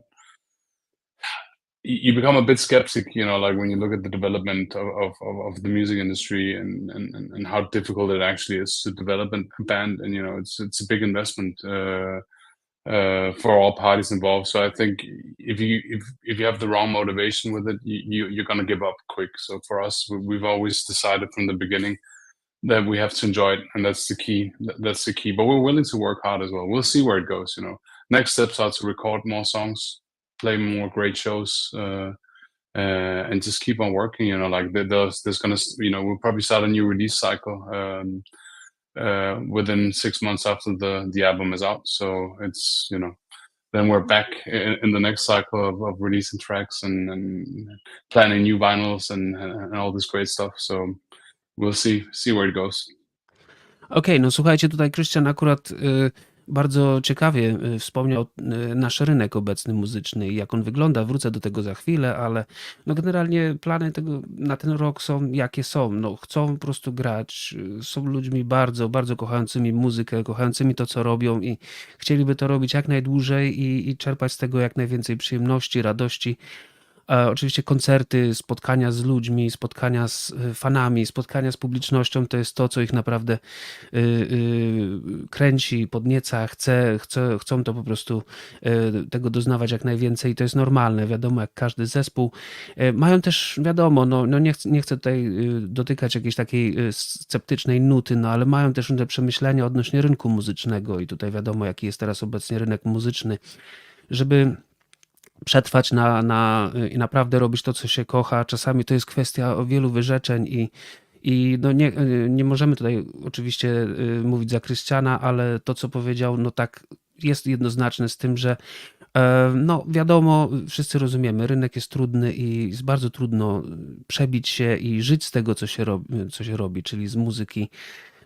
You become a bit skeptic, like when you look at the development of the music industry and how difficult it actually is to develop a band, and it's a big investment for all parties involved. So I think if you have the wrong motivation with it, you're gonna give up quick. So for us, we've always decided from the beginning that we have to enjoy it, and that's the key. That's the key. But we're willing to work hard as well. We'll see where it goes. Next steps are to record more songs, play more great shows, and just keep on working. Like there's gonna, we'll probably start a new release cycle within 6 months after the album is out. So it's, then we're back in the next cycle of releasing tracks and planning new vinyls and all this great stuff. So we'll see where it goes. Okej, no słuchajcie, tutaj Christian akurat bardzo ciekawie wspomniał nasz rynek obecny muzyczny i jak on wygląda. Wrócę do tego za chwilę, ale no generalnie plany na ten rok są jakie są. No, chcą po prostu grać. Są ludźmi bardzo, bardzo kochającymi muzykę, kochającymi to, co robią i chcieliby to robić jak najdłużej i czerpać z tego jak najwięcej przyjemności, radości. Oczywiście koncerty, spotkania z ludźmi, spotkania z fanami, spotkania z publicznością to jest to, co ich naprawdę kręci, podnieca, chcą to po prostu tego doznawać jak najwięcej i to jest normalne, wiadomo, jak każdy zespół. Mają też, wiadomo, no nie chcę tutaj dotykać jakiejś takiej sceptycznej nuty, no ale mają też te przemyślenia odnośnie rynku muzycznego i tutaj wiadomo, jaki jest teraz obecnie rynek muzyczny, żeby przetrwać i naprawdę robić to, co się kocha. Czasami to jest kwestia wielu wyrzeczeń i no nie możemy tutaj oczywiście mówić za Christiana, ale to, co powiedział, no tak jest jednoznaczne z tym, że no wiadomo, wszyscy rozumiemy, rynek jest trudny i jest bardzo trudno przebić się i żyć z tego, co się robi, czyli z muzyki.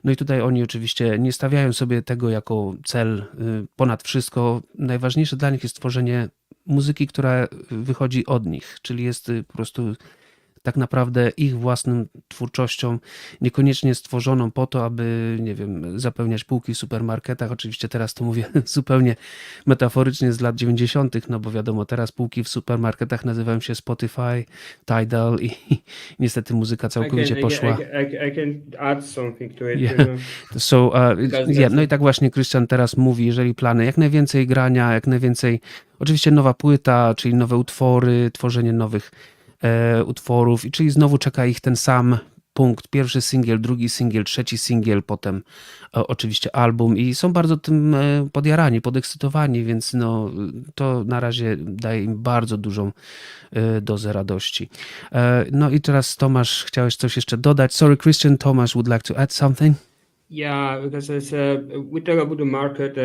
No i tutaj oni oczywiście nie stawiają sobie tego jako cel ponad wszystko. Najważniejsze dla nich jest tworzenie muzyki, która wychodzi od nich, czyli jest po prostu tak naprawdę ich własną twórczością, niekoniecznie stworzoną po to, aby, nie wiem, zapełniać półki w supermarketach. Oczywiście teraz to mówię zupełnie metaforycznie z lat 90., no bo wiadomo, teraz półki w supermarketach nazywają się Spotify, Tidal i niestety muzyka całkowicie poszła. I can add something to it. Yeah. So, no i tak właśnie Christian teraz mówi, jeżeli plany, jak najwięcej grania, jak najwięcej, oczywiście nowa płyta, czyli nowe utwory, tworzenie nowych utworów, i czyli znowu czeka ich ten sam punkt, pierwszy singiel, drugi singiel, trzeci singiel, potem oczywiście album i są bardzo tym podjarani, podekscytowani, więc no, to na razie daje im bardzo dużą dozę radości. No i teraz Tomasz, chciałeś coś jeszcze dodać? Sorry Christian, Tomasz would like to add something? Yeah, because we talk about the market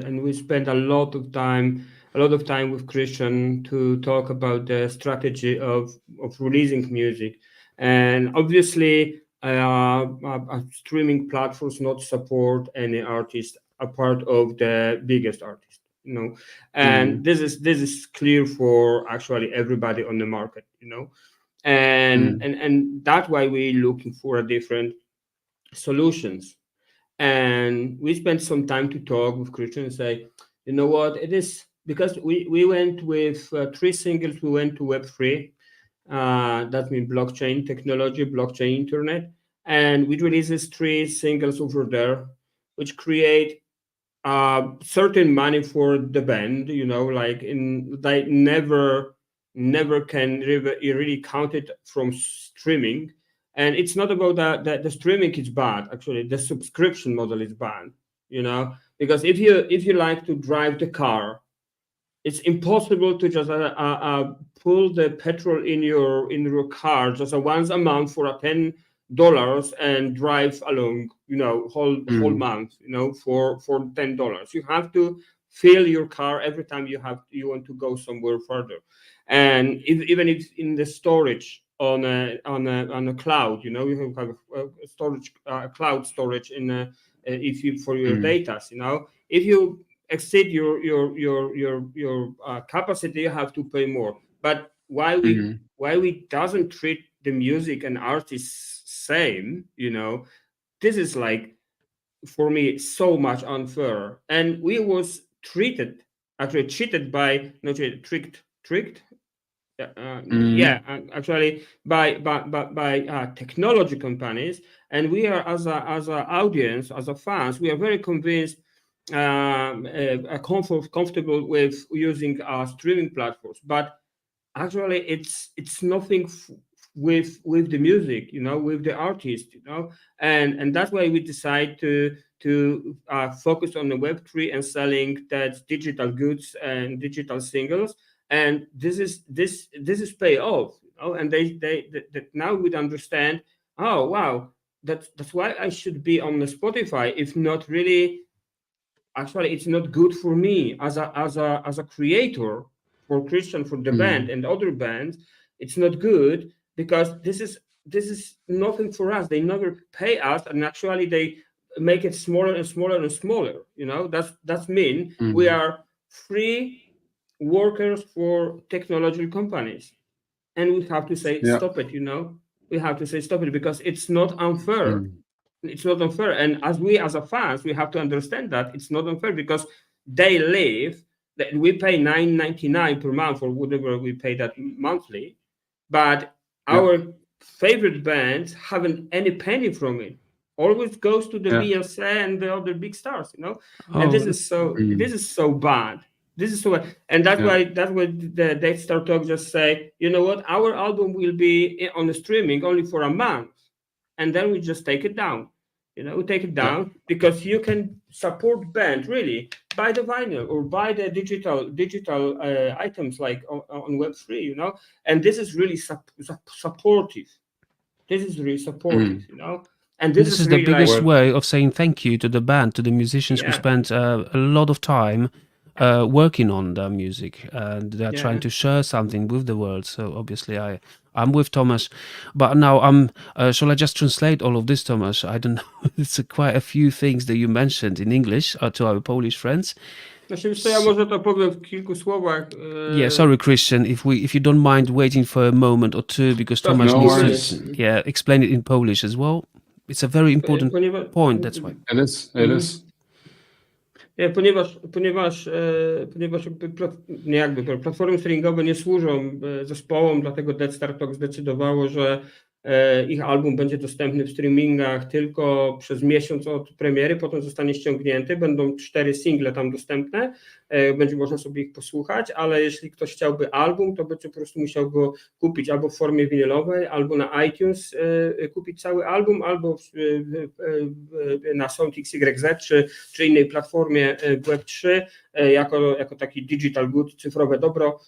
and we spend a lot of time a lot of time with Christian to talk about the strategy of releasing music, and obviously streaming platforms not support any artist apart of the biggest artist, and this is clear for actually everybody on the market, and that's why we're looking for a different solutions. And we spent some time to talk with Christian and say, you know what, it is because we went with 3 singles. We went to Web3, that means blockchain technology, blockchain internet, and we releases 3 singles over there, which create certain money for the band, like they never can really count it from streaming. And it's not about that the streaming is bad. Actually, the subscription model is bad, because if you like to drive the car, it's impossible to just pull the petrol in your car just a once a month for a $10 and drive along, whole month, for $10. You have to fill your car every time you want to go somewhere further. And even if in the storage on a cloud, you have a storage cloud storage in if you for your data, if you exceed your capacity, you have to pay more. But why we doesn't treat the music and artists same, this is like, for me, so much unfair. And we was cheated by, not tricked actually by technology companies. And we are, as a audience, as a fans, we are very convinced, comfortable with using streaming platforms. But actually it's nothing with the music, with the artist, and that's why we decide to focus on the Web3 and selling that digital goods and digital singles. And this is pay off, and they now would understand, oh wow, that's why I should be on the Spotify. If not really, actually it's not good for me as a creator, for Christian, for the band and other bands. It's not good, because this is nothing for us. They never pay us, and actually they make it smaller and smaller and smaller. That's mean we are free workers for technology companies, and we have to say stop it. We have to say stop it, because it's not unfair. It's not unfair. And as a fans, we have to understand that it's not unfair, because they live, that we pay $9.99 per month, or whatever we pay that monthly, but our favorite bands haven't any penny from it. Always goes to the Beyonce and the other big stars, and this is so bad. This is so bad. And that's why the Death Star Talk just say, you know what, our album will be on the streaming only for a month, and then we just take it down. We take it down, because you can support band really buy the vinyl or buy the digital items like on Web3, and this is really supportive. This is really supportive, and This is the really biggest way of saying thank you to the band, to the musicians who spent a lot of time working on their music, and they're trying to share something with the world. So obviously I'm with Thomas, but now shall I just translate all of this, Thomas? I don't know. It's quite a few things that you mentioned in English to our Polish friends. Ja może to powiem w kilku słowach. Yeah, sorry, Christian, if you don't mind waiting for a moment or two, because Thomas needs to explain it in Polish as well. It's a very important point, that's why. It is. Ponieważ platformy streamingowe nie służą zespołom, dlatego Death Star Talk zdecydowało, że ich album będzie dostępny w streamingach tylko przez miesiąc od premiery, potem zostanie ściągnięty, będą 4 single tam dostępne, będzie można sobie ich posłuchać, ale jeśli ktoś chciałby album, to będzie po prostu musiał go kupić albo w formie winylowej, albo na iTunes kupić cały album, albo na SoundXYZ czy innej platformie Web3 jako taki digital good, cyfrowe dobro,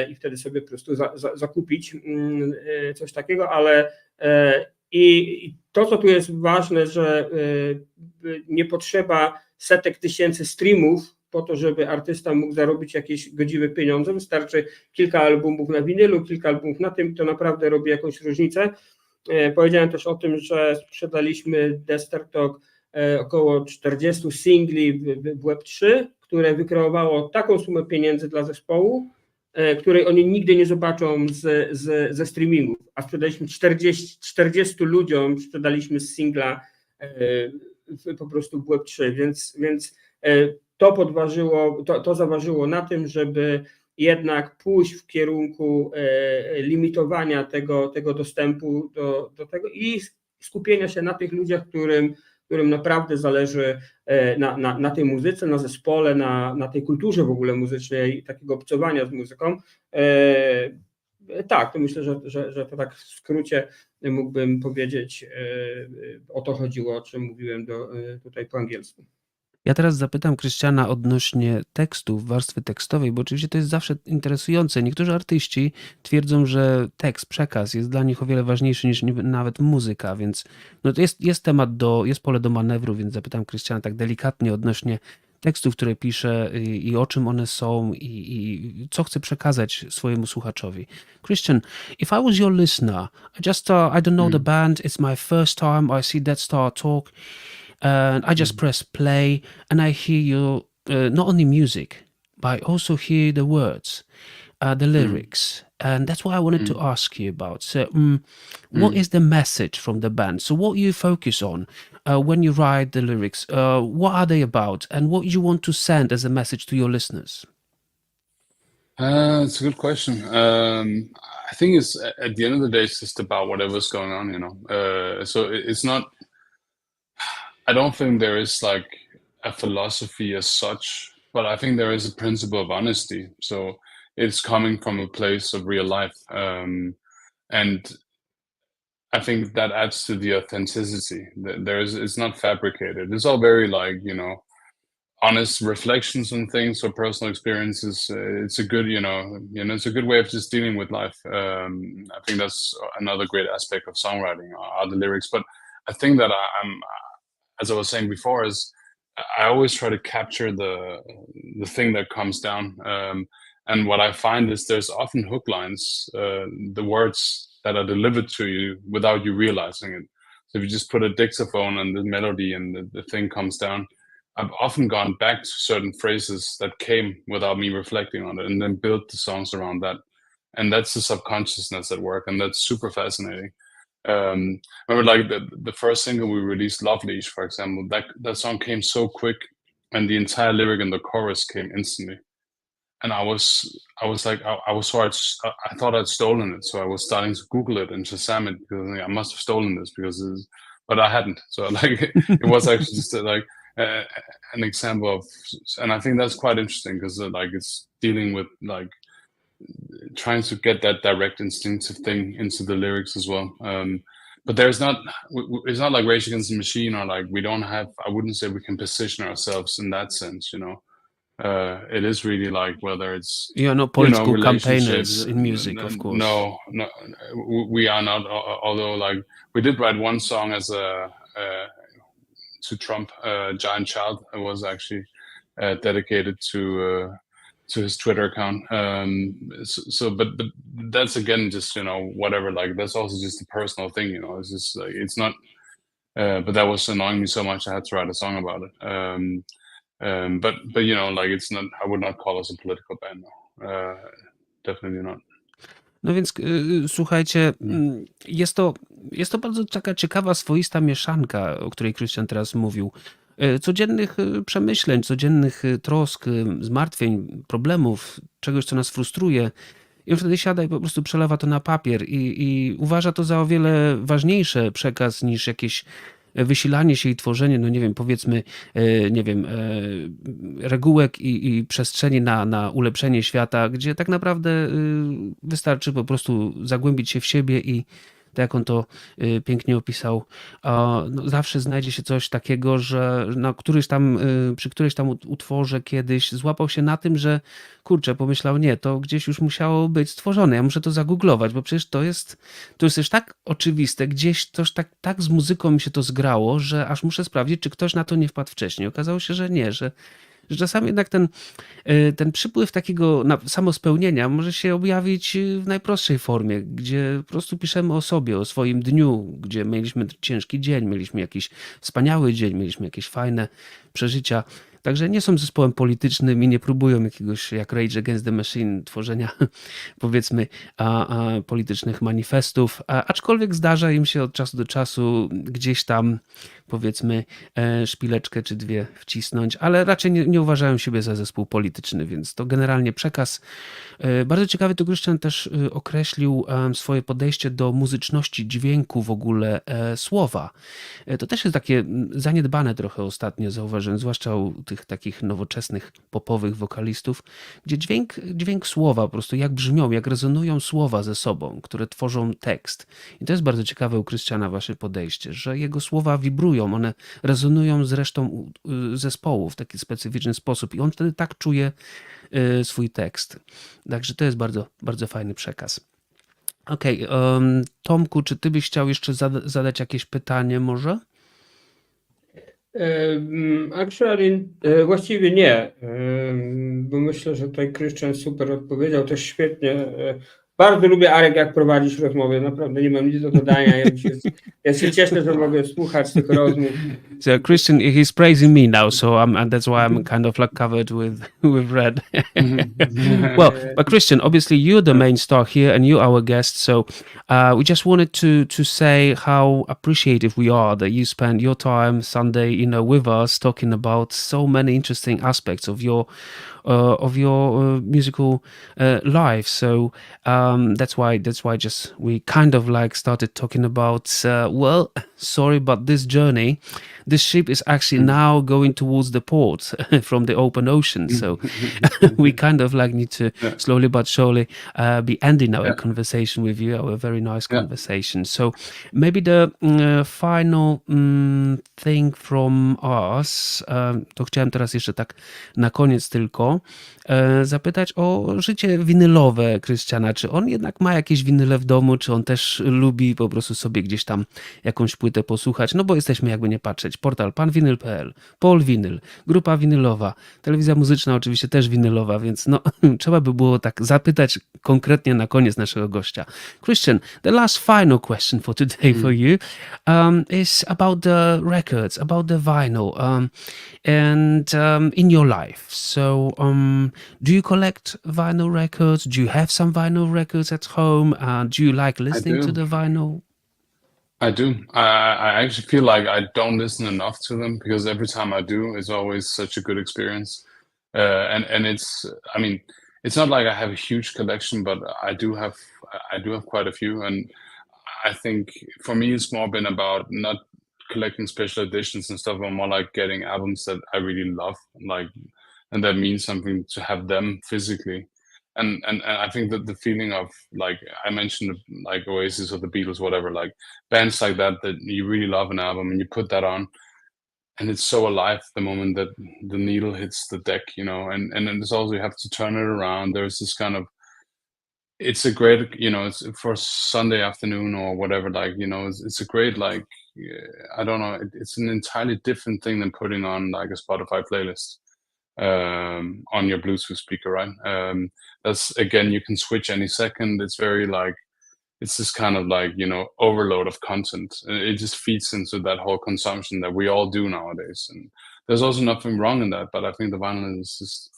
i wtedy sobie po prostu zakupić coś takiego, ale i to, co tu jest ważne, że nie potrzeba setek tysięcy streamów po to, żeby artysta mógł zarobić jakieś godziwe pieniądze. Wystarczy kilka albumów na winylu, kilka albumów na tym, to naprawdę robi jakąś różnicę. Powiedziałem też o tym, że sprzedaliśmy Desktop Talk około 40 singli w Web3, które wykreowało taką sumę pieniędzy dla zespołu, której oni nigdy nie zobaczą ze streamingów, a sprzedaliśmy 40 ludziom, sprzedaliśmy z singla po prostu w Web3, więc to zaważyło na tym, żeby jednak pójść w kierunku limitowania tego dostępu do tego i skupienia się na tych ludziach, którym naprawdę zależy na tej muzyce, na zespole, na tej kulturze w ogóle muzycznej, takiego obcowania z muzyką. Tak, to myślę, że to tak w skrócie mógłbym powiedzieć, o to chodziło, o czym mówiłem tutaj po angielsku. Ja teraz zapytam Krystiana odnośnie tekstów, warstwy tekstowej, bo oczywiście to jest zawsze interesujące. Niektórzy artyści twierdzą, że tekst, przekaz jest dla nich o wiele ważniejszy niż nawet muzyka, więc no to jest pole do manewru, więc zapytam Krystiana tak delikatnie odnośnie tekstów, które pisze i o czym one są i co chce przekazać swojemu słuchaczowi. Christian, if I was your listener, I don't know the band, it's my first time I see Dead Star Talk, and I just press play and I hear you, not only music, but I also hear the words, the lyrics. And that's what I wanted to ask you about. So what is the message from the band? So what you focus on when you write the lyrics? What are they about? And what you want to send as a message to your listeners? It's a good question. I think it's at the end of the day, it's just about whatever's going on, you know. So it's not. I don't think there is like a philosophy as such, but I think there is a principle of honesty. So it's coming from a place of real life, and I think that adds to the authenticity. It's not fabricated. It's all very like, you know, honest reflections on things or personal experiences. It's a good, it's a good way of just dealing with life. I think that's another great aspect of songwriting are the lyrics. But I think that I'm, as I was saying before, is I always try to capture the thing that comes down. And what I find is there's often hook lines, the words that are delivered to you without you realizing it. So if you just put a dictaphone on the melody and the thing comes down, I've often gone back to certain phrases that came without me reflecting on it and then built the songs around that. And that's the subconsciousness at work, and that's super fascinating. Remember, like the first single we released, Love Leash, for example, that song came so quick, and the entire lyric and the chorus came instantly. And I was like, I thought I'd stolen it, so I was starting to Google it and Shazam it because I must have stolen this but I hadn't. So like, it was actually just like an example of, and I think that's quite interesting because like it's dealing with like trying to get that direct instinctive thing into the lyrics as well. But it's not like Rage Against the Machine or like I wouldn't say we can position ourselves in that sense, you know. It is really like whether it's You're not political campaigners in music, of course. No, we are not. Although, like, we did write one song as to Trump, Giant Child. It was actually dedicated to his Twitter account. But that's again just, you know, whatever. Like, that's also just a personal thing, you know. It's just like it's not. But that was annoying me so much I had to write a song about it. But you know, like it's not. I would not call us a political band. No. Definitely not. No więc słuchajcie, jest to bardzo taka ciekawa, swoista mieszanka, o której Krystian teraz mówił. Codziennych przemyśleń, codziennych trosk, zmartwień, problemów, czegoś, co nas frustruje. I on wtedy siada i po prostu przelewa to na papier i uważa to za o wiele ważniejszy przekaz niż jakieś wysilanie się i tworzenie, no nie wiem, powiedzmy, nie wiem, regułek i przestrzeni na ulepszenie świata, gdzie tak naprawdę wystarczy po prostu zagłębić się w siebie i tak jak on to pięknie opisał, no zawsze znajdzie się coś takiego, że przy którejś tam utworze kiedyś złapał się na tym, że kurczę, pomyślał, nie, to gdzieś już musiało być stworzone, ja muszę to zagooglować, bo przecież to jest też tak oczywiste, gdzieś coś tak z muzyką mi się to zgrało, że aż muszę sprawdzić, czy ktoś na to nie wpadł wcześniej. Okazało się, że nie, że że czasami jednak ten przypływ takiego samospełnienia może się objawić w najprostszej formie, gdzie po prostu piszemy o sobie, o swoim dniu, gdzie mieliśmy ciężki dzień, mieliśmy jakiś wspaniały dzień, mieliśmy jakieś fajne przeżycia. Także nie są zespołem politycznym i nie próbują jakiegoś, jak Rage Against the Machine, tworzenia powiedzmy politycznych manifestów, aczkolwiek zdarza im się od czasu do czasu gdzieś tam powiedzmy szpileczkę czy dwie wcisnąć, ale raczej nie uważają siebie za zespół polityczny, więc to generalnie przekaz. Bardzo ciekawy to Christian też określił swoje podejście do muzyczności dźwięku w ogóle słowa. To też jest takie zaniedbane trochę ostatnio, zauważyłem, zwłaszcza u tych takich nowoczesnych popowych wokalistów, gdzie dźwięk słowa, po prostu jak brzmią, jak rezonują słowa ze sobą, które tworzą tekst. I to jest bardzo ciekawe u Christiana wasze podejście, że jego słowa wibrują, one rezonują z resztą zespołu w taki specyficzny sposób i on wtedy tak czuje swój tekst. Także to jest bardzo, bardzo fajny przekaz. Okej, Tomku, czy ty byś chciał jeszcze zadać jakieś pytanie może? Actually, właściwie nie, bo myślę, że tutaj Christian super odpowiedział, też świetnie. Bardzo lubię, Arek, jak prowadzisz rozmowy, naprawdę nie mam nic do dodania. Ja się cieszę, że mogę słuchać tych rozmów. So Christian, he's praising me now, so and that's why I'm kind of like covered with red. Well, but Christian, obviously you're the main star here, and you're our guest. So we just wanted to say how appreciative we are that you spend your time Sunday, with us, talking about so many interesting aspects of your musical life. So that's why just we kind of like started talking about well, sorry, but this ship is actually now going towards the port from the open ocean. So we kind of like need to slowly but surely be ending our conversation with you, our very nice conversation. So maybe the final thing from us, to chciałem teraz jeszcze tak na koniec tylko zapytać o życie winylowe Krystiana. Czy on jednak ma jakieś winyle w domu, czy on też lubi po prostu sobie gdzieś tam jakąś płytę posłuchać? No bo jesteśmy jakby nie patrzeć. Portal panwinyl.pl, Paul Winyl, grupa winylowa, telewizja muzyczna oczywiście też winylowa, więc no trzeba by było tak zapytać konkretnie na koniec naszego gościa. Christian, the last final question for today for you is about the records, about the vinyl and in your life. So do you collect vinyl records? Do you have some vinyl records at home? Do you like listening to the vinyl? I do. I actually feel like I don't listen enough to them because every time I do, it's always such a good experience. And it's, I mean, it's not like I have a huge collection, but I do have quite a few. And I think for me, it's more been about not collecting special editions and stuff, but more like getting albums that I really love, like, and that means something to have them physically. And I think that the feeling of, like I mentioned, like Oasis or the Beatles, whatever, like bands like that you really love an album and you put that on, and it's so alive the moment that the needle hits the deck, and then there's also, you have to turn it around. There's this kind of, it's a great, it's for Sunday afternoon or whatever, like, it's a great, like, I don't know, it's an entirely different thing than putting on like a Spotify playlist on your Bluetooth speaker, right? That's, again, you can switch any second. It's very like, it's this kind of like, overload of content. It just feeds into that whole consumption that we all do nowadays. And there's also nothing wrong in that, but I think the vinyl is just,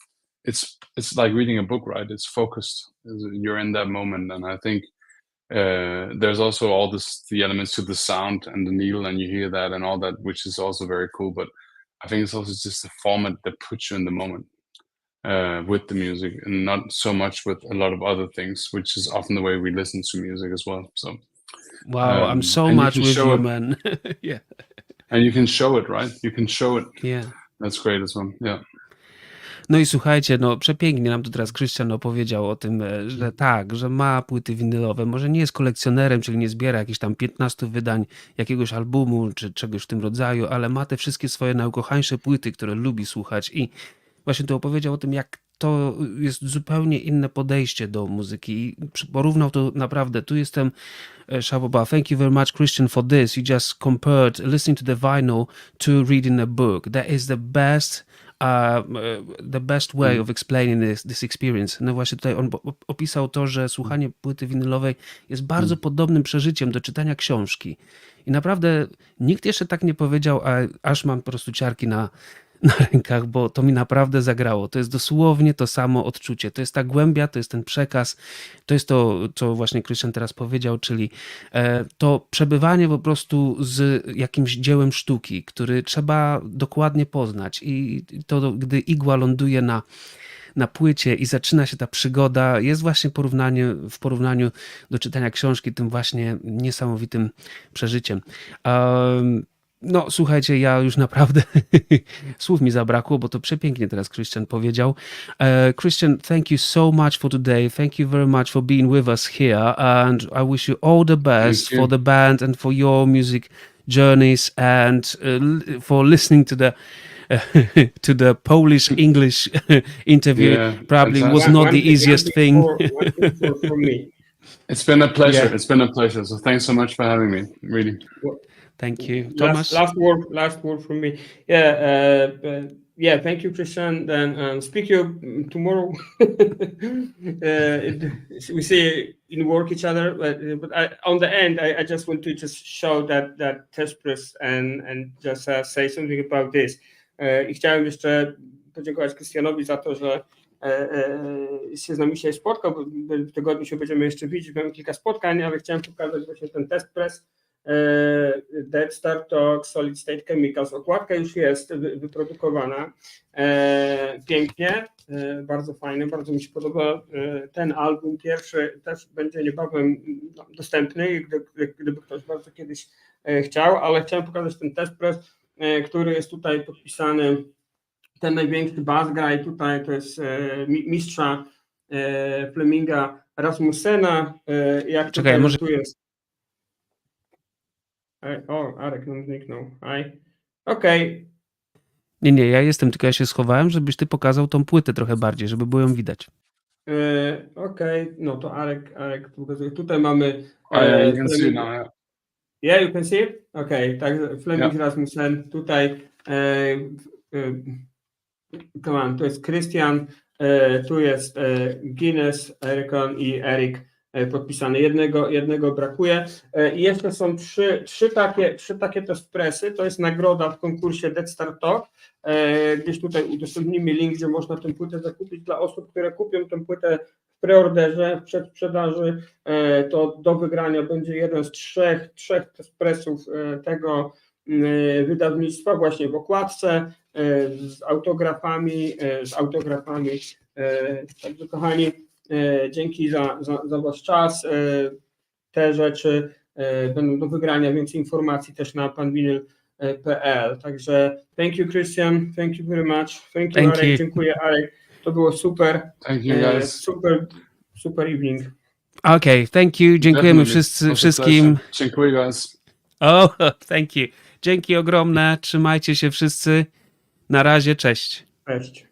it's like reading a book, right? It's focused. You're in that moment. And I think there's also all the elements to the sound and the needle, and you hear that and all that, which is also very cool. But I think it's also just the format that puts you in the moment with the music, and not so much with a lot of other things, which is often the way we listen to music as well. So wow, I'm so much with you, man. Yeah. And you can show it, right? You can show it. Yeah. That's great as well. Yeah. No i słuchajcie, przepięknie nam tu teraz Krystian opowiedział o tym, że tak, że ma płyty winylowe, może nie jest kolekcjonerem, czyli nie zbiera jakichś tam 15 wydań jakiegoś albumu, czy czegoś w tym rodzaju, ale ma te wszystkie swoje najukochańsze płyty, które lubi słuchać, i właśnie tu opowiedział o tym, jak to jest zupełnie inne podejście do muzyki i porównał to naprawdę. Tu jestem, Shababa, thank you very much, Christian, for this. You just compared listening to the vinyl to reading a book. That is the best the best way of explaining this experience. No właśnie tutaj on opisał to, że słuchanie płyty winylowej jest bardzo podobnym przeżyciem do czytania książki. I naprawdę nikt jeszcze tak nie powiedział, a aż mam po prostu ciarki na rękach, bo to mi naprawdę zagrało. To jest dosłownie to samo odczucie. To jest ta głębia, to jest ten przekaz, to jest to, co właśnie Christian teraz powiedział, czyli to przebywanie po prostu z jakimś dziełem sztuki, który trzeba dokładnie poznać i to, gdy igła ląduje na płycie i zaczyna się ta przygoda, jest właśnie w porównaniu do czytania książki tym właśnie niesamowitym przeżyciem. No, słuchajcie, ja już naprawdę słów mi zabrakło, bo to przepięknie teraz Christian powiedział. Christian, thank you so much for today. Thank you very much for being with us here, and I wish you all the best for the band and for your music journeys, and for listening to the to the Polish-English interview. Yeah, Probably exactly. was not the easiest thing. For me. It's been a pleasure. Yeah. It's been a pleasure. So thanks so much for having me. Really. Thank you, Thomas. Last word from me. Yeah, thank you, Christian. Then speak you tomorrow. We see in work each other, but on the end, I just want to just show that test press and just say something about this. I chciałem jeszcze podziękować Christianowi za to, że się z nami dzisiaj spotkał, bo w tygodniu się będziemy jeszcze widzieć, mamy kilka spotkań, ale chciałem pokazać właśnie ten test press. Dead Star Talk, Solid State Chemicals. Okładka już jest wyprodukowana. Pięknie, bardzo fajne, bardzo mi się podoba. Ten album pierwszy też będzie niebawem dostępny, gdyby ktoś bardzo kiedyś chciał, ale chciałem pokazać ten test press, który jest tutaj podpisany. Ten największy bass guy tutaj to jest mistrza Fleminga Rasmussena. Jak Czekaj, tutaj może... tu jest. O, Arek nam zniknął. Okej. Nie, ja jestem, tylko ja się schowałem, żebyś ty pokazał tą płytę trochę bardziej, żeby było ją widać. Okej, no to Arek pokazuje. Tutaj mamy... You can see it now. Yeah. Yeah, you can see it? Okej, tak, Fleming Rasmussen, tutaj come on, to jest Christian, tu jest Guinness, Erikon i Erik podpisane. Jednego brakuje. I jeszcze są trzy takie test pressy. To jest nagroda w konkursie Dead Star Talk. Gdzieś tutaj udostępnimy link, gdzie można tę płytę zakupić dla osób, które kupią tę płytę w preorderze, w przedsprzedaży. To do wygrania będzie jeden z trzech test pressów tego wydawnictwa właśnie w okładce z autografami. Także kochani, dzięki za wasz czas. Te rzeczy będą do wygrania, więcej informacji też na panwinyl.pl. Także thank you, Christian, thank you very much. Thank you, Arek, dziękuję, Arek. To było super. Thank you, guys. Super evening. Okay, thank you. Dziękujemy wszystkim. Dziękuję, guys. Oh, thank you. Dzięki ogromne. Trzymajcie się wszyscy. Na razie, cześć. Cześć.